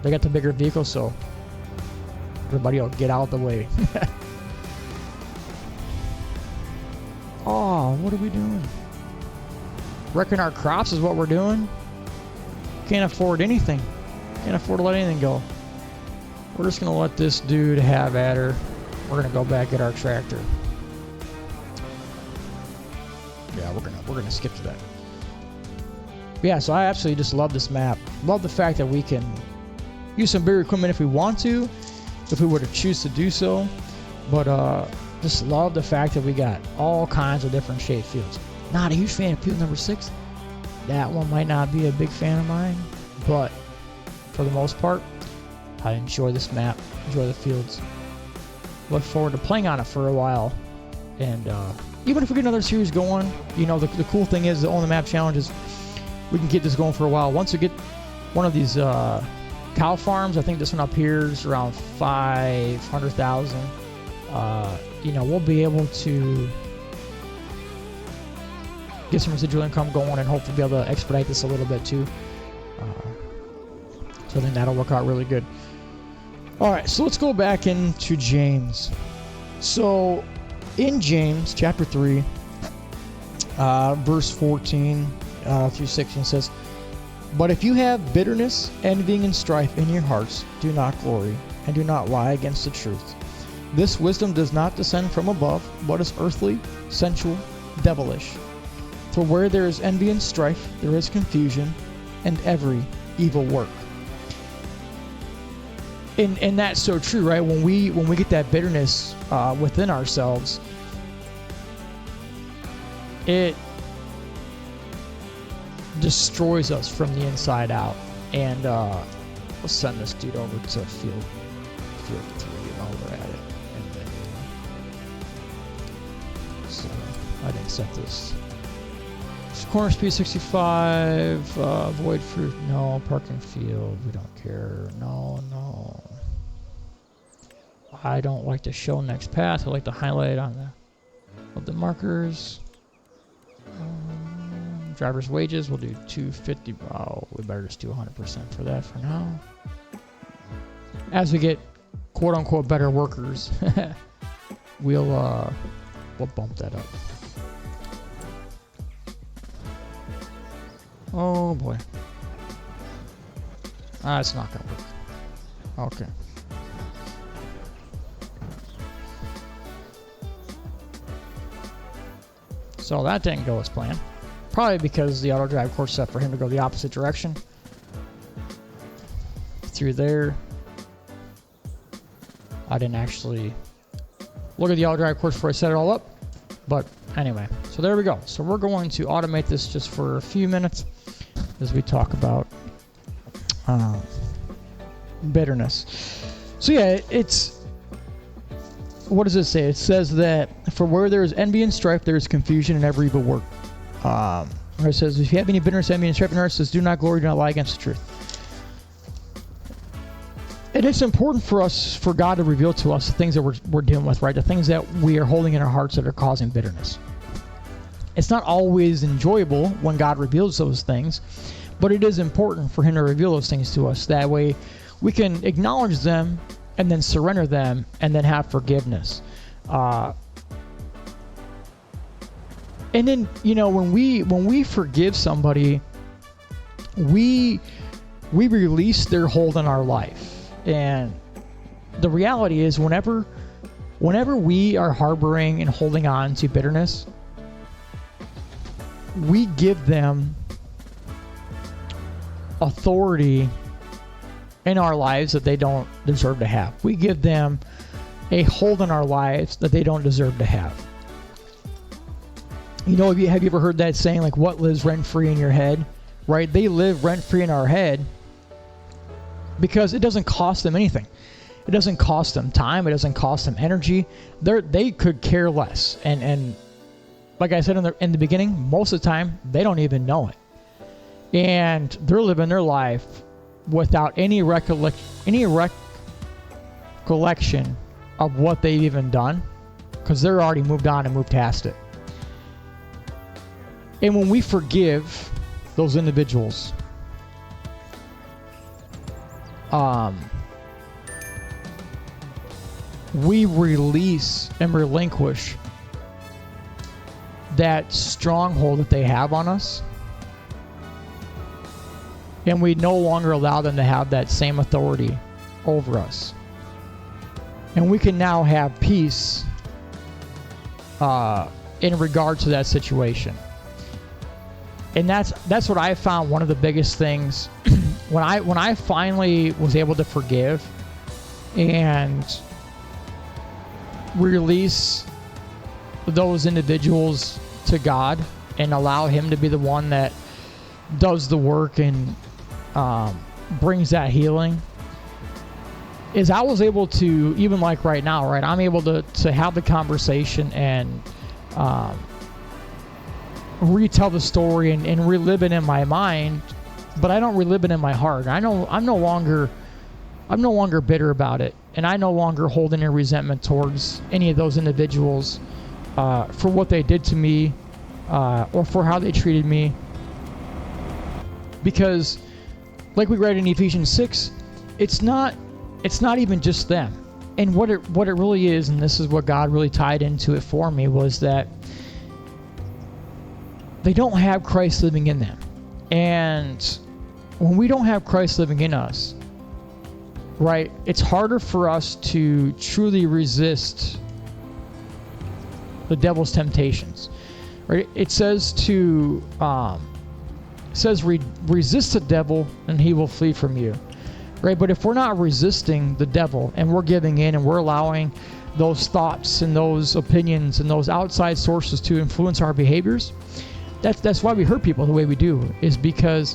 they got the bigger vehicle, so everybody will get out of the way. Oh, what are we doing? Wrecking our crops is what we're doing. Can't afford anything. Can't afford to let anything go. We're just gonna let this dude have at her. We're gonna go back at our tractor. Yeah, we're gonna skip to that. Yeah, so I absolutely just love this map. Love the fact that we can use some bigger equipment if we want to, if we were to choose to do so. But just love the fact that we got all kinds of different shaped fields. Not a huge fan of field number 6. That one might not be a big fan of mine, but for the most part, I enjoy this map, enjoy the fields. Look forward to playing on it for a while. And even if we get another series going, you know, the cool thing is the On the Map Challenge is we can get this going for a while. Once we get one of these cow farms, I think this one up here is around 500,000. You know, we'll be able to get some residual income going and hopefully be able to expedite this a little bit too. So I think that'll work out really good. All right, so let's go back into James. So in James chapter 3, verse 14 through 16 says, "But if you have bitterness, envying, and strife in your hearts, do not glory, and do not lie against the truth. This wisdom does not descend from above, but is earthly, sensual, devilish. For where there is envy and strife, there is confusion, and every evil work." And that's so true, right? When we get that bitterness within ourselves, it destroys us from the inside out. And we'll send this dude over to field 3 while we're at it. And then, so I didn't set this. Corner speed 65, void fruit, no. Parking field, we don't care. No. I don't like to show next path. I like to highlight on the markers. Driver's wages, we'll do 250. Oh, we better just do 100% for that for now. As we get quote unquote better workers, we'll bump that up. Oh boy. It's not gonna work. Okay. So that didn't go as planned. Probably because the auto drive course set for him to go the opposite direction. Through there. I didn't actually look at the auto drive course before I set it all up. But anyway, so there we go. So we're going to automate this just for a few minutes as we talk about bitterness. So yeah, it's, what does it say? It says that for where there is envy and strife, there is confusion and every evil work. It says, if you have any bitterness, envy, and strife in your heart, it says, do not glory, do not lie against the truth. And it's important for us, for God to reveal to us the things that we're dealing with, right? The things that we are holding in our hearts that are causing bitterness. It's not always enjoyable when God reveals those things, but it is important for Him to reveal those things to us. That way we can acknowledge them and then surrender them and then have forgiveness. And then, you know, when we forgive somebody, we release their hold on our life. And the reality is whenever we are harboring and holding on to bitterness, we give them authority in our lives that they don't deserve to have. We give them a hold on our lives that they don't deserve to have. You know, have you ever heard that saying, like, what lives rent-free in your head? Right? They live rent-free in our head because it doesn't cost them anything. It doesn't cost them time. It doesn't cost them energy. They could care less. And like I said in the beginning, most of the time, they don't even know it. And they're living their life without any recollection of what they've even done, because they're already moved on and moved past it. And when we forgive those individuals, we release and relinquish that stronghold that they have on us. And we no longer allow them to have that same authority over us. And we can now have peace in regard to that situation. And that's what I found one of the biggest things when I finally was able to forgive and release those individuals to God and allow Him to be the one that does the work and brings that healing, is I was able to, even like right now, right, I'm able to have the conversation and retell the story and relive it in my mind, but I don't relive it in my heart. I'm no longer bitter about it, and I no longer hold any resentment towards any of those individuals for what they did to me or for how they treated me. Because, like we read in Ephesians 6, it's not even just them. And what it really is, and this is what God really tied into it for me, was that they don't have Christ living in them. And when we don't have Christ living in us, right, it's harder for us to truly resist the devil's temptations. Right? It says to resist the devil and he will flee from you. Right? But if we're not resisting the devil and we're giving in and we're allowing those thoughts and those opinions and those outside sources to influence our behaviors, that's why we hurt people the way we do, is because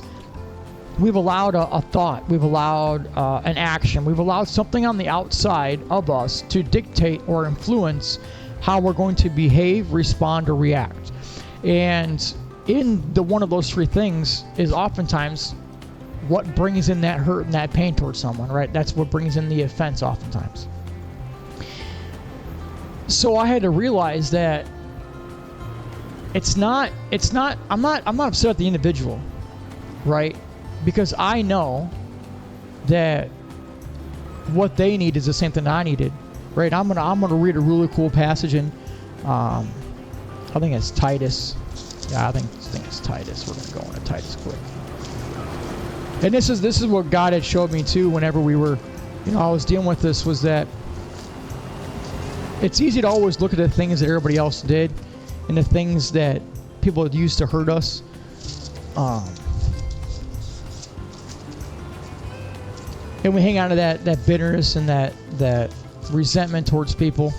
we've allowed a thought, we've allowed an action, we've allowed something on the outside of us to dictate or influence how we're going to behave, respond, or react. And in the one of those three things is oftentimes what brings in that hurt and that pain towards someone, right? That's what brings in the offense oftentimes. So I had to realize that I'm not upset at the individual, right? Because I know that what they need is the same thing I needed, right? I'm gonna read a really cool passage in, I think it's Titus. Yeah, I think it's Titus. We're gonna go into Titus quick. And this is what God had showed me too. Whenever we were I was dealing with this was that it's easy to always look at the things that everybody else did and the things that people had used to hurt us. And we hang on to that bitterness and that resentment towards people.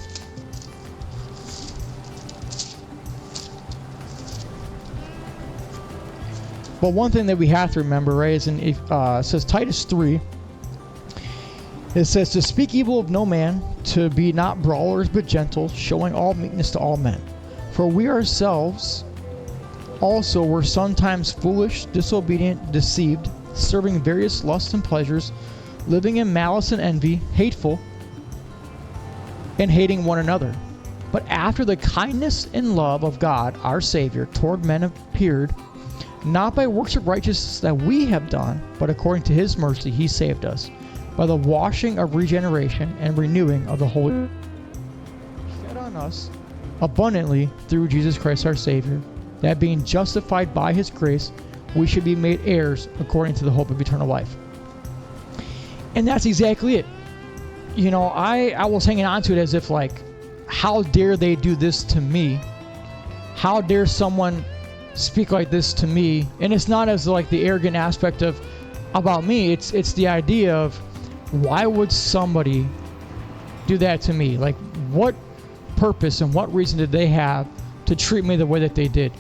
But one thing that we have to remember, right, is it says Titus 3. It says, to speak evil of no man, to be not brawlers but gentle, showing all meekness to all men. For we ourselves also were sometimes foolish, disobedient, deceived, serving various lusts and pleasures, living in malice and envy, hateful, and hating one another. But after the kindness and love of God, our Savior, toward men appeared, not by works of righteousness that we have done, but according to his mercy he saved us, by the washing of regeneration and renewing of the Holy shed on us abundantly through Jesus Christ our Savior, that being justified by his grace, we should be made heirs according to the hope of eternal life. And that's exactly it. I was hanging on to it as if like, how dare they do this to me? How dare someone speak like this to me? And it's not as like the arrogant aspect of about me. It's the idea of, why would somebody do that to me? Like, what purpose and what reason did they have to treat me the way that they did?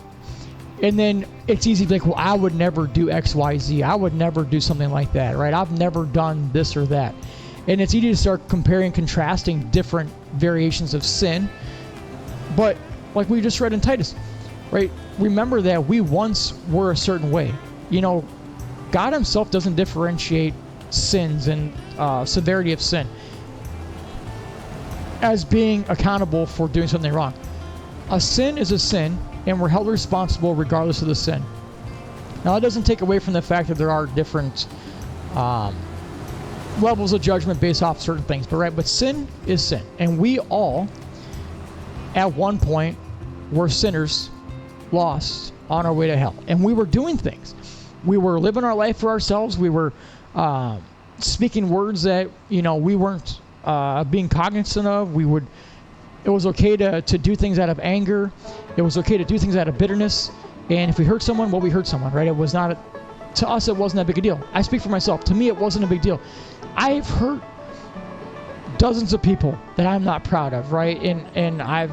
And then it's easy to be like, well, I would never do X, Y, Z. I would never do something like that, right? I've never done this or that. And it's easy to start comparing, contrasting different variations of sin. But like we just read in Titus, right? Remember that we once were a certain way. God himself doesn't differentiate sins and severity of sin as being accountable for doing something wrong. A sin is a sin, and we're held responsible regardless of the sin. Now, it doesn't take away from the fact that there are different levels of judgment based off certain things, but sin is sin, and we all at one point were sinners, lost on our way to hell, and we were doing things. We were living our life for ourselves. We were speaking words that we weren't being cognizant of. It was okay to do things out of anger. It was okay to do things out of bitterness. And if we hurt someone, well, we hurt someone, right? It was not to us. It wasn't that big a deal. I speak for myself. To me, it wasn't a big deal. I've hurt dozens of people that I'm not proud of, right? And I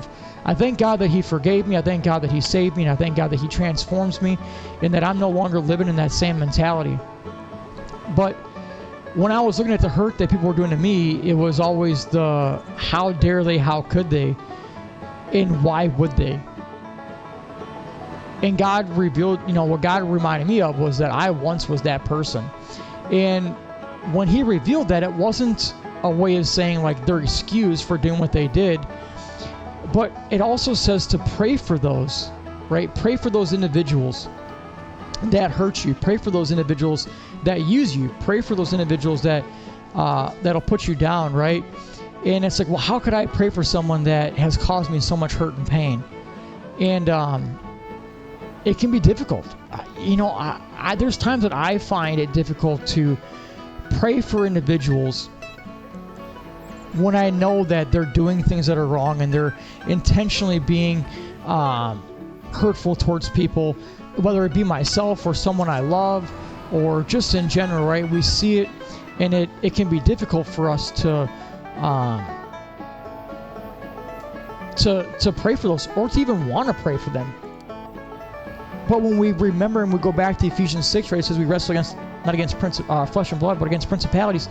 thank God that he forgave me. I thank God that he saved me. And I thank God that he transforms me and that I'm no longer living in that same mentality. But when I was looking at the hurt that people were doing to me, it was always the how dare they, how could they, and why would they? And God revealed, what God reminded me of was that I once was that person. And when he revealed that, it wasn't a way of saying like they're excused for doing what they did, but it also says to pray for those, right? Pray for those individuals that hurt you. Pray for those individuals that use you. Pray for those individuals that that'll put you down, right? And it's like, well, how could I pray for someone that has caused me so much hurt and pain? And it can be difficult. There's times that I find it difficult to pray for individuals when I know that they're doing things that are wrong and they're intentionally being hurtful towards people, whether it be myself or someone I love or just in general, right? We see it, and it can be difficult for us to pray for those or to even want to pray for them. But when we remember and we go back to Ephesians 6, right, it says we wrestle not against flesh and blood, but against principalities.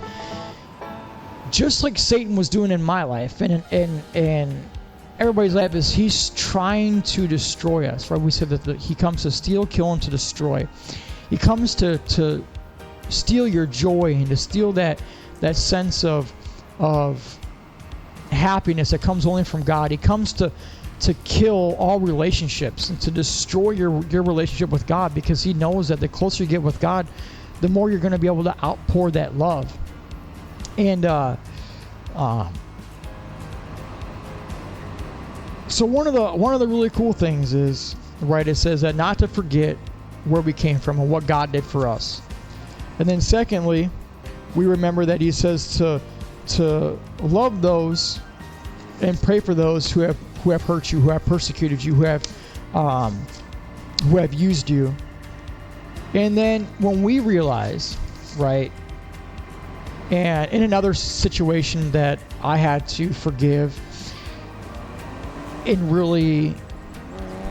Just like Satan was doing in my life and everybody's life, is he's trying to destroy us, right? We said that he comes to steal, kill, and to destroy. He comes to steal your joy and to steal that sense of happiness that comes only from God. He comes to kill all relationships and to destroy your relationship with God, because he knows that the closer you get with God, the more you're going to be able to outpour that love. And so one of the really cool things is, right, it says that not to forget where we came from and what God did for us. And then secondly, we remember that he says to love those and pray for those who have hurt you, who have persecuted you, who have used you. And then when we realize, right, and in another situation that I had to forgive and really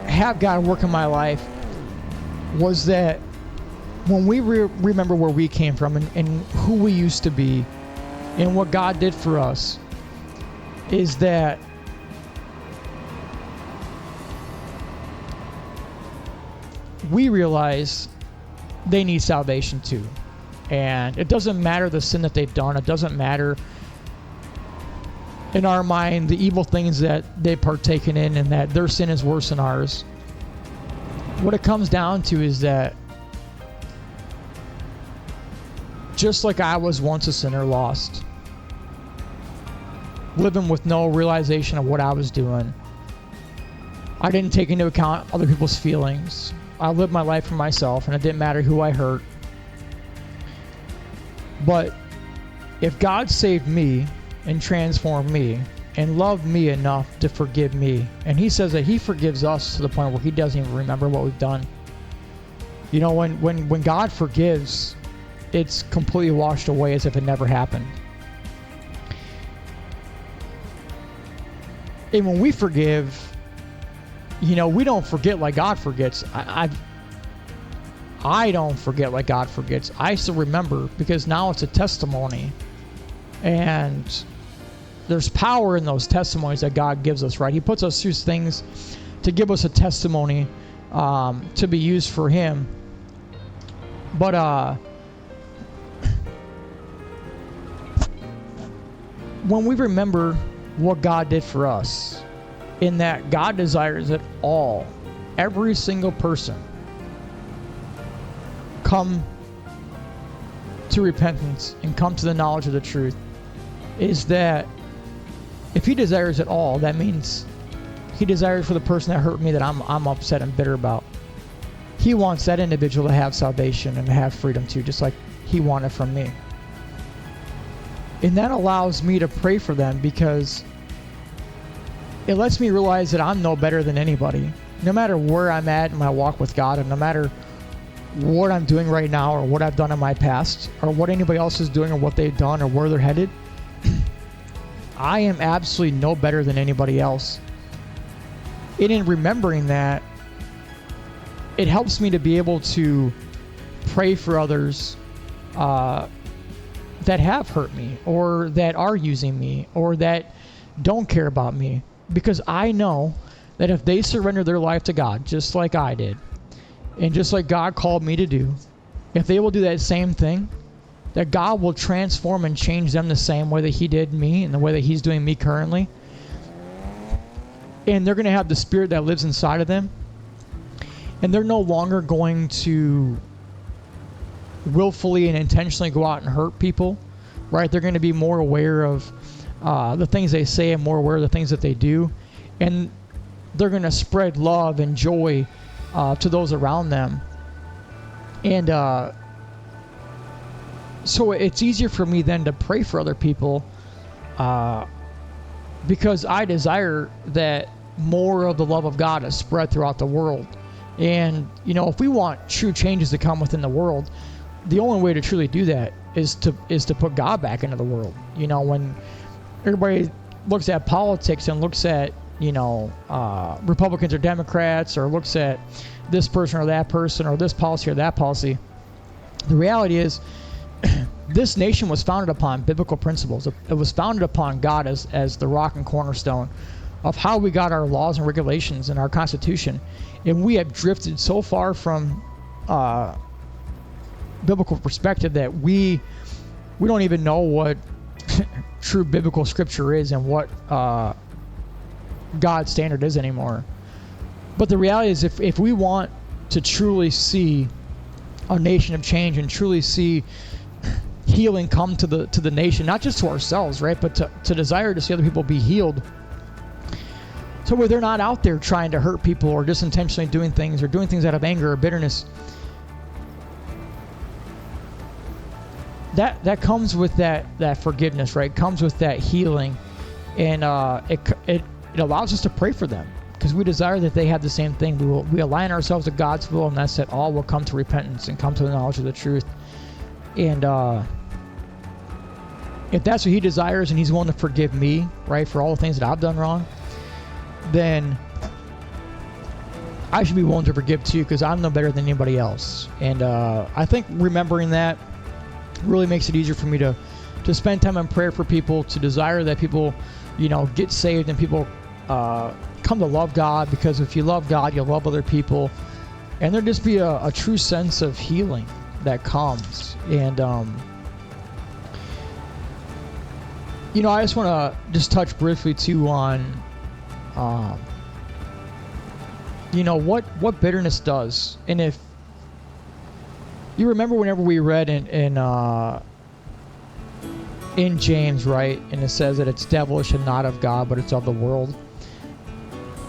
have God work in my life, was that when we remember where we came from and who we used to be and what God did for us, is that we realize they need salvation too. And it doesn't matter the sin that they've done. It doesn't matter, in our mind, the evil things that they've partaken in and that their sin is worse than ours. What it comes down to is that just like I was once a sinner lost, living with no realization of what I was doing, I didn't take into account other people's feelings. I lived my life for myself, and it didn't matter who I hurt. But if God saved me and transformed me and loved me enough to forgive me, and he says that he forgives us to the point where he doesn't even remember what we've done. You know, when God forgives, it's completely washed away as if it never happened. And when we forgive, you know, we don't forget like God forgets. I don't forget like God forgets. I still remember, because now it's a testimony. And there's power in those testimonies that God gives us, right? He puts us through things to give us a testimony to be used for him. But when we remember what God did for us, in that God desires that every single person come to repentance and come to the knowledge of the truth, is that if he desires it all, that means he desires for the person that hurt me, that I'm upset and bitter about. He wants that individual to have salvation and to have freedom too, just like he wanted from me. And that allows me to pray for them, because it lets me realize that I'm no better than anybody. No matter where I'm at in my walk with God, and no matter what I'm doing right now or what I've done in my past or what anybody else is doing or what they've done or where they're headed, I am absolutely no better than anybody else. And in remembering that, it helps me to be able to pray for others that have hurt me or that are using me or that don't care about me. Because I know that if they surrender their life to God, just like I did, and just like God called me to do, if they will do that same thing, that God will transform and change them the same way that he did me and the way that he's doing me currently. And they're going to have the spirit that lives inside of them. And they're no longer going to willfully and intentionally go out and hurt people, right? They're going to be more aware of the things they say and more aware of the things that they do. And they're going to spread love and joy to those around them. And so it's easier for me then to pray for other people because I desire that more of the love of God is spread throughout the world. And, you know, if we want true changes to come within the world, the only way to truly do that is to put God back into the world. You know, when everybody looks at politics and looks at, you know, Republicans or Democrats, or looks at this person or that person or this policy or that policy, the reality is this nation was founded upon biblical principles. It was founded upon God as the rock and cornerstone of how we got our laws and regulations and our Constitution. And we have drifted so far from biblical perspective that we don't even know what true biblical scripture is and what God's standard is anymore. But the reality is, if we want to truly see a nation of change and truly see healing come to the nation, not just to ourselves, right, but to desire to see other people be healed, so where they're not out there trying to hurt people or just intentionally doing things or doing things out of anger or bitterness, that comes with that forgiveness, right? It comes with that healing, and it allows us to pray for them because we desire that they have the same thing. We align ourselves to God's will, and that's that all will come to repentance and come to the knowledge of the truth. And if that's what He desires, and He's willing to forgive me, right, for all the things that I've done wrong, then I should be willing to forgive too, because I'm no better than anybody else. And I think remembering that really makes it easier for me to spend time in prayer for people, to desire that people, get saved and people come to love God, because if you love God, you'll love other people, and there'll just be a true sense of healing that comes. And I just want to just touch briefly too on what bitterness does. And if you remember, whenever we read in James, right, and it says that it's devilish and not of God, but it's of the world.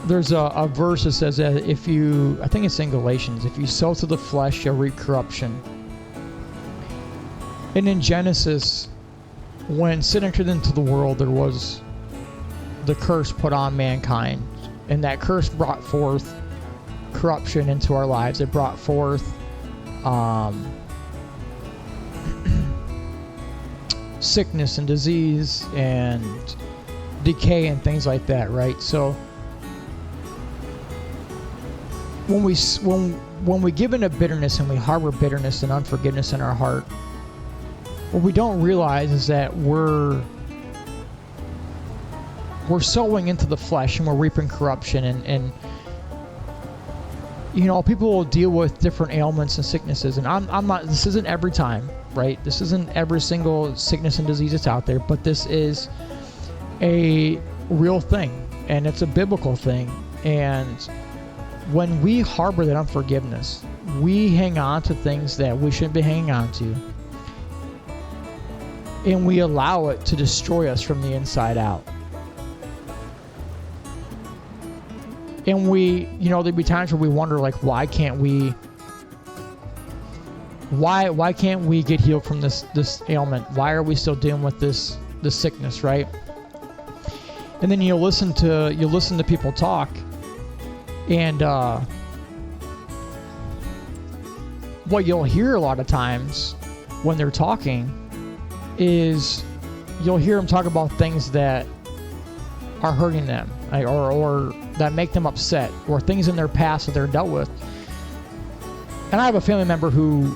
There's a verse that says that I think it's in Galatians, if you sow to the flesh, you'll reap corruption. And in Genesis, when sin entered into the world, there was the curse put on mankind, and that curse brought forth corruption into our lives. It brought forth sickness and disease and decay and things like that, right? So when we give into bitterness and we harbor bitterness and unforgiveness in our heart, what we don't realize is that we're sowing into the flesh, and we're reaping corruption. And people will deal with different ailments and sicknesses, and I'm not, this isn't every time, right? This isn't every single sickness and disease that's out there, but this is a real thing, and it's a biblical thing. And when we harbor that unforgiveness, we hang on to things that we shouldn't be hanging on to, and we allow it to destroy us from the inside out. And there'd be times where we wonder, like, why can't we get healed from this ailment? Why are we still dealing with this sickness, right? And then you'll listen to people talk, and what you'll hear a lot of times when they're talking is you'll hear them talk about things that are hurting them, or that make them upset, or things in their past that they're dealt with. And I have a family member who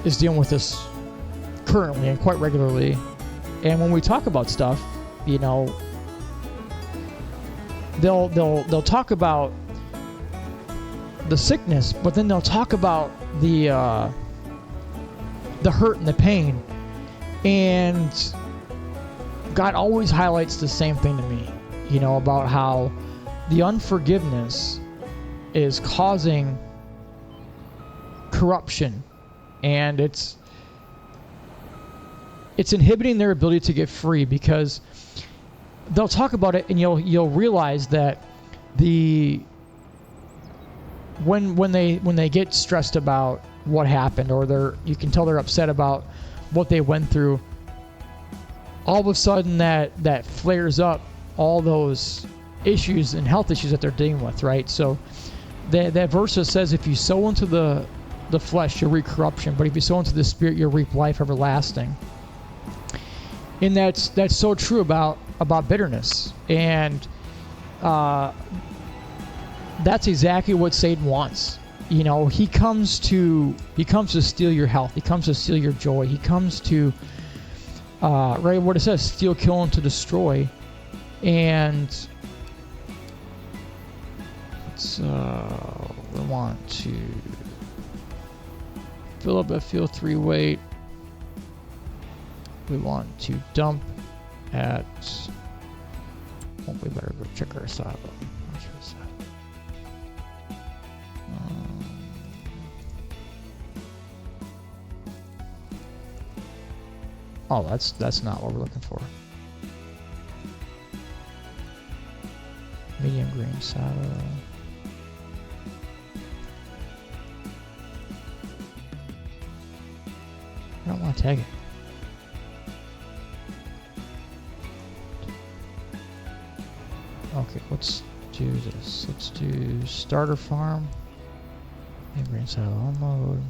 is dealing with this currently and quite regularly. And when we talk about stuff, they'll talk about the sickness, but then they'll talk about the hurt and the pain. And God always highlights the same thing to me, about how the unforgiveness is causing corruption, and it's inhibiting their ability to get free, because they'll talk about it, and you'll realize that when they get stressed about what happened, or you can tell they're upset about what they went through, all of a sudden that flares up all those issues and health issues that they're dealing with, right? So that verse that says, if you sow into the flesh, you'll reap corruption, but if you sow into the Spirit, you'll reap life everlasting. And that's so true about bitterness. And that's exactly what Satan wants. He comes to steal your health. He comes to steal your joy. He comes to right, what it says, steal, kill, and to destroy. And we want to fill up a fuel 3 weight. We want to dump at, we better go check our silo. Oh, that's not what we're looking for. Medium green saddle. don't want to tag it. Okay, let's do this. Let's do starter farm. Maybe inside all mode.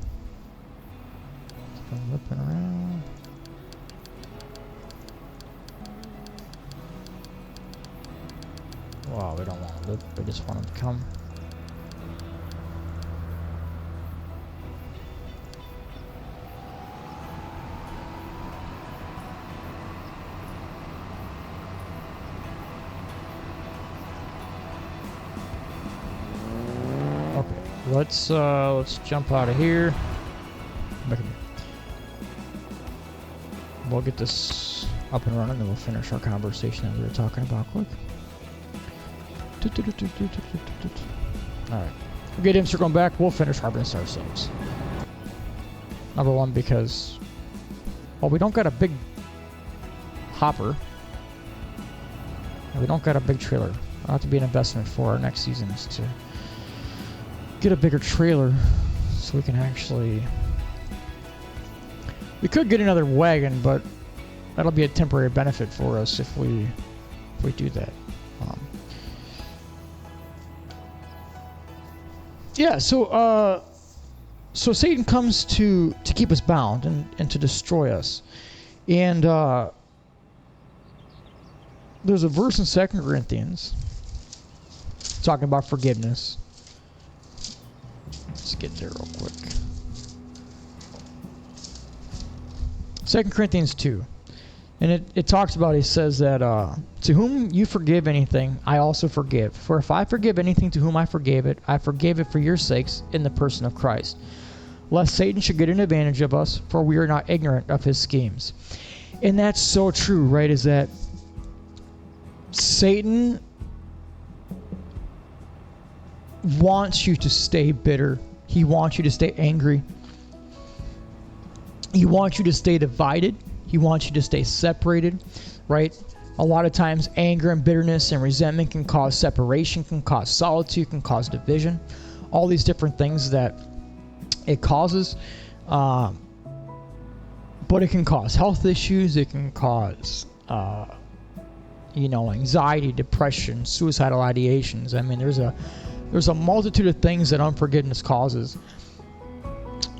Keep on whipping around. Wow, we don't want to look, we just want them to come. Let's jump out of here. We'll get this up and running, and we'll finish our conversation that we were talking about quick. Alright. We'll get him circling back. We'll finish harvesting ourselves. Number one, because, well, we don't got a big hopper. And we don't got a big trailer. That'll have to be an investment for our next season, is to get a bigger trailer so we can actually... We could get another wagon, but that'll be a temporary benefit for us if we do that. Yeah, so Satan comes to keep us bound and to destroy us. And there's a verse in 2 Corinthians talking about forgiveness. Let's get there real quick. 2 Corinthians 2. And it talks about, he says that, to whom you forgive anything, I also forgive. For if I forgive anything to whom I forgave it for your sakes in the person of Christ. Lest Satan should get an advantage of us, for we are not ignorant of his schemes. And that's so true, right? Is that Satan wants you to stay bitter. He wants you to stay angry. He wants you to stay divided. He wants you to stay separated, right? A lot of times anger and bitterness and resentment can cause separation, can cause solitude, can cause division. All these different things that it causes. But it can cause health issues. It can cause, anxiety, depression, suicidal ideations. I mean, there's a multitude of things that unforgiveness causes.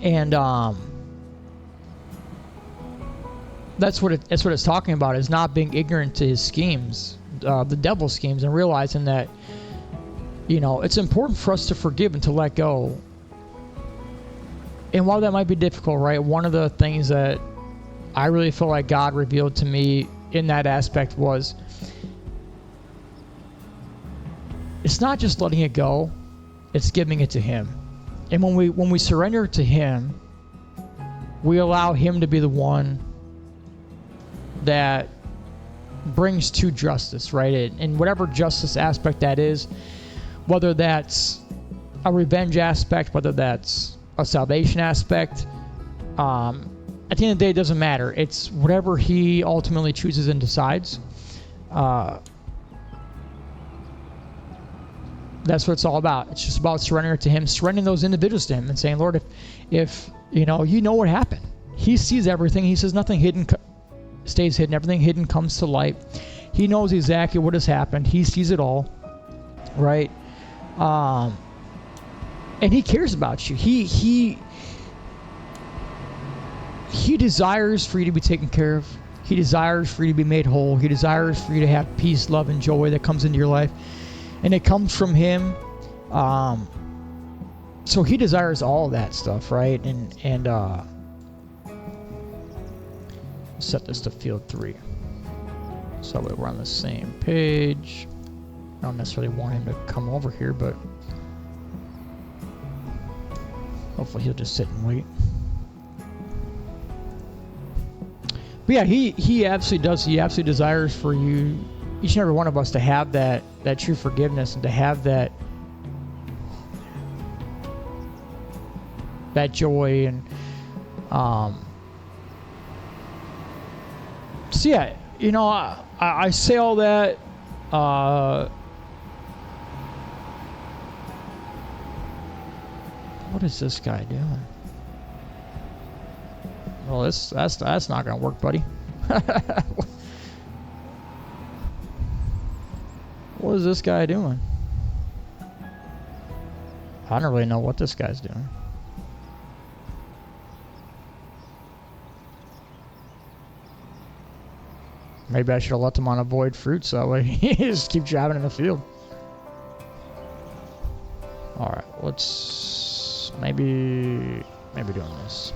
And that's what it's talking about, is not being ignorant to his schemes, the devil's schemes, and realizing that, it's important for us to forgive and to let go. And while that might be difficult, right, one of the things that I really feel like God revealed to me in that aspect was, it's not just letting it go, it's giving it to him. And when we surrender to him, we allow him to be the one that brings to justice, right? And whatever justice aspect that is, whether that's a revenge aspect, whether that's a salvation aspect, at the end of the day, it doesn't matter. It's whatever he ultimately chooses and decides. That's what it's all about. It's just about surrendering to him, surrendering those individuals to him, and saying, Lord, if you know what happened. He sees everything. He says nothing hidden stays hidden. Everything hidden comes to light. He knows exactly what has happened. He sees it all, right? And he cares about you. He desires for you to be taken care of. He desires for you to be made whole. He desires for you to have peace, love, and joy that comes into your life. And it comes from him. So he desires all of that stuff, right? And set this to field 3. So that way we're on the same page. I don't necessarily want him to come over here, but hopefully he'll just sit and wait. But yeah, he absolutely does. He absolutely desires for you, each and every one of us, to have that true forgiveness and to have that joy. And so yeah, I say all that. What is this guy doing? Well, that's not gonna work, buddy. What is this guy doing? I don't really know what this guy's doing. Maybe I should have let him on avoid fruits, so that way he just keep driving in the field. Alright, let's maybe doing this.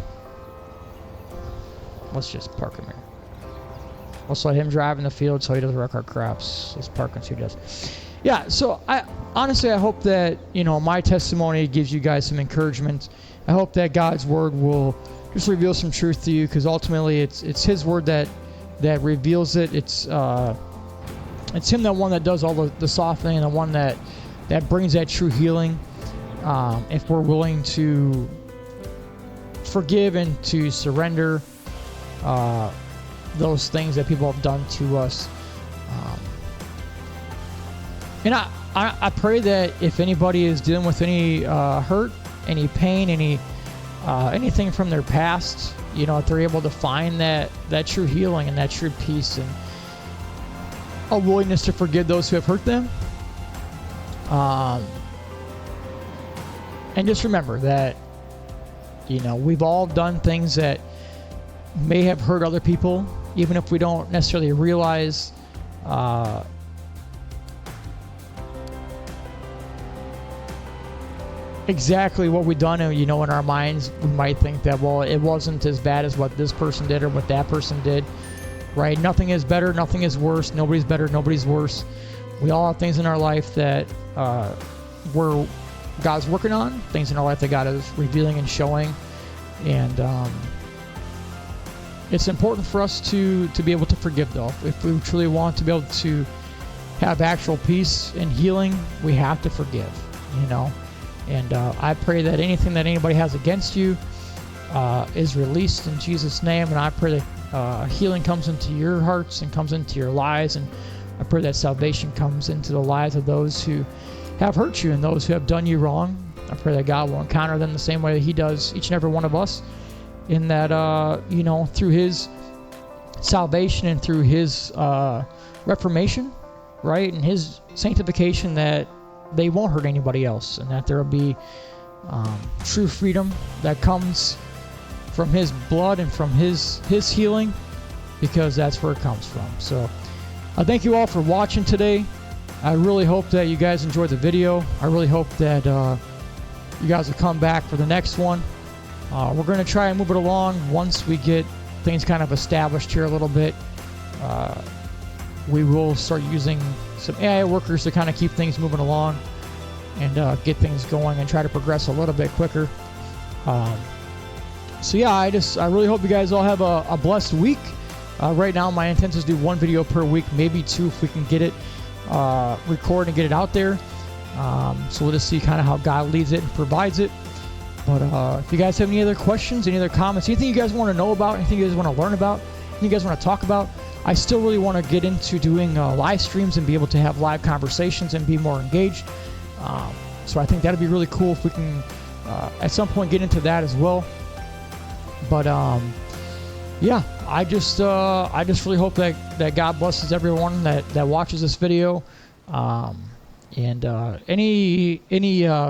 Let's just park him here. Let's let him drive in the field so he doesn't wreck our crops. Let's park him so he does. Yeah, so I hope that, you know, my testimony gives you guys some encouragement. I hope that God's word will just reveal some truth to you, because ultimately it's his word that reveals it. It's him, that one that does all the softening, and the one that brings that true healing. If we're willing to forgive and to surrender those things that people have done to us. And I pray that if anybody is dealing with any hurt, any pain, anything from their past, you know, if they're able to find that true healing and that true peace and a willingness to forgive those who have hurt them. And just remember that, you know, we've all done things that may have hurt other people, even if we don't necessarily realize exactly what we've done. And, you know, in our minds, we might think that, well, it wasn't as bad as what this person did or what that person did, right? Nothing is better, nothing is worse, nobody's better, nobody's worse. We all have things in our life that God's working on, things in our life that God is revealing and showing. And it's important for us to be able to forgive, though. If we truly want to be able to have actual peace and healing, we have to forgive, you know. And I pray that anything that anybody has against you is released in Jesus' name. And I pray that healing comes into your hearts and comes into your lives. And I pray that salvation comes into the lives of those who have hurt you and those who have done you wrong. I pray that God will encounter them the same way that he does each and every one of us, in that, you know, through his salvation and through his reformation, right, and his sanctification, that they won't hurt anybody else, and that there will be true freedom that comes from his blood and from his healing, because that's where it comes from. So I thank you all for watching today. I really hope that you guys enjoyed the video. I really hope that you guys will come back for the next one. We're going to try and move it along once we get things kind of established here a little bit. We will start using some AI workers to kind of keep things moving along and get things going and try to progress a little bit quicker. So yeah, I really hope you guys all have a blessed week. Right now my intent is to do one video per week, maybe two if we can get it recorded and get it out there. So we'll just see kind of how God leads it and provides it. But if you guys have any other questions, any other comments, anything you guys want to know about, anything you guys want to learn about, anything you guys want to talk about, I still really want to get into doing live streams and be able to have live conversations and be more engaged. So I think that'd be really cool if we can at some point get into that as well. But yeah, I just really hope that God blesses everyone that watches this video. And any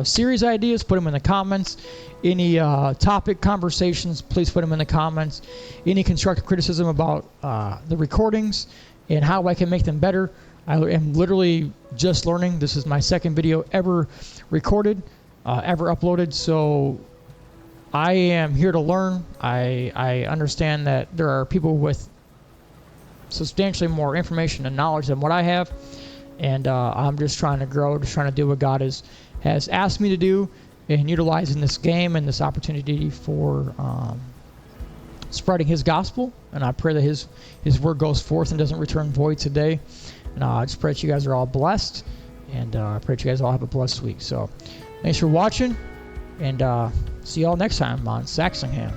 series ideas, put them in the comments. Any topic conversations, please put them in the comments. Any constructive criticism about the recordings and how I can make them better. I am literally just learning. This is my second video ever recorded, ever uploaded. So I am here to learn. I understand that there are people with substantially more information and knowledge than what I have. And I'm just trying to grow, just trying to do what God has asked me to do, and utilizing this game and this opportunity for spreading his gospel. And I pray that his word goes forth and doesn't return void today. And I just pray that you guys are all blessed, and I pray that you guys all have a blessed week. So thanks for watching, and see you all next time on Saxlingham.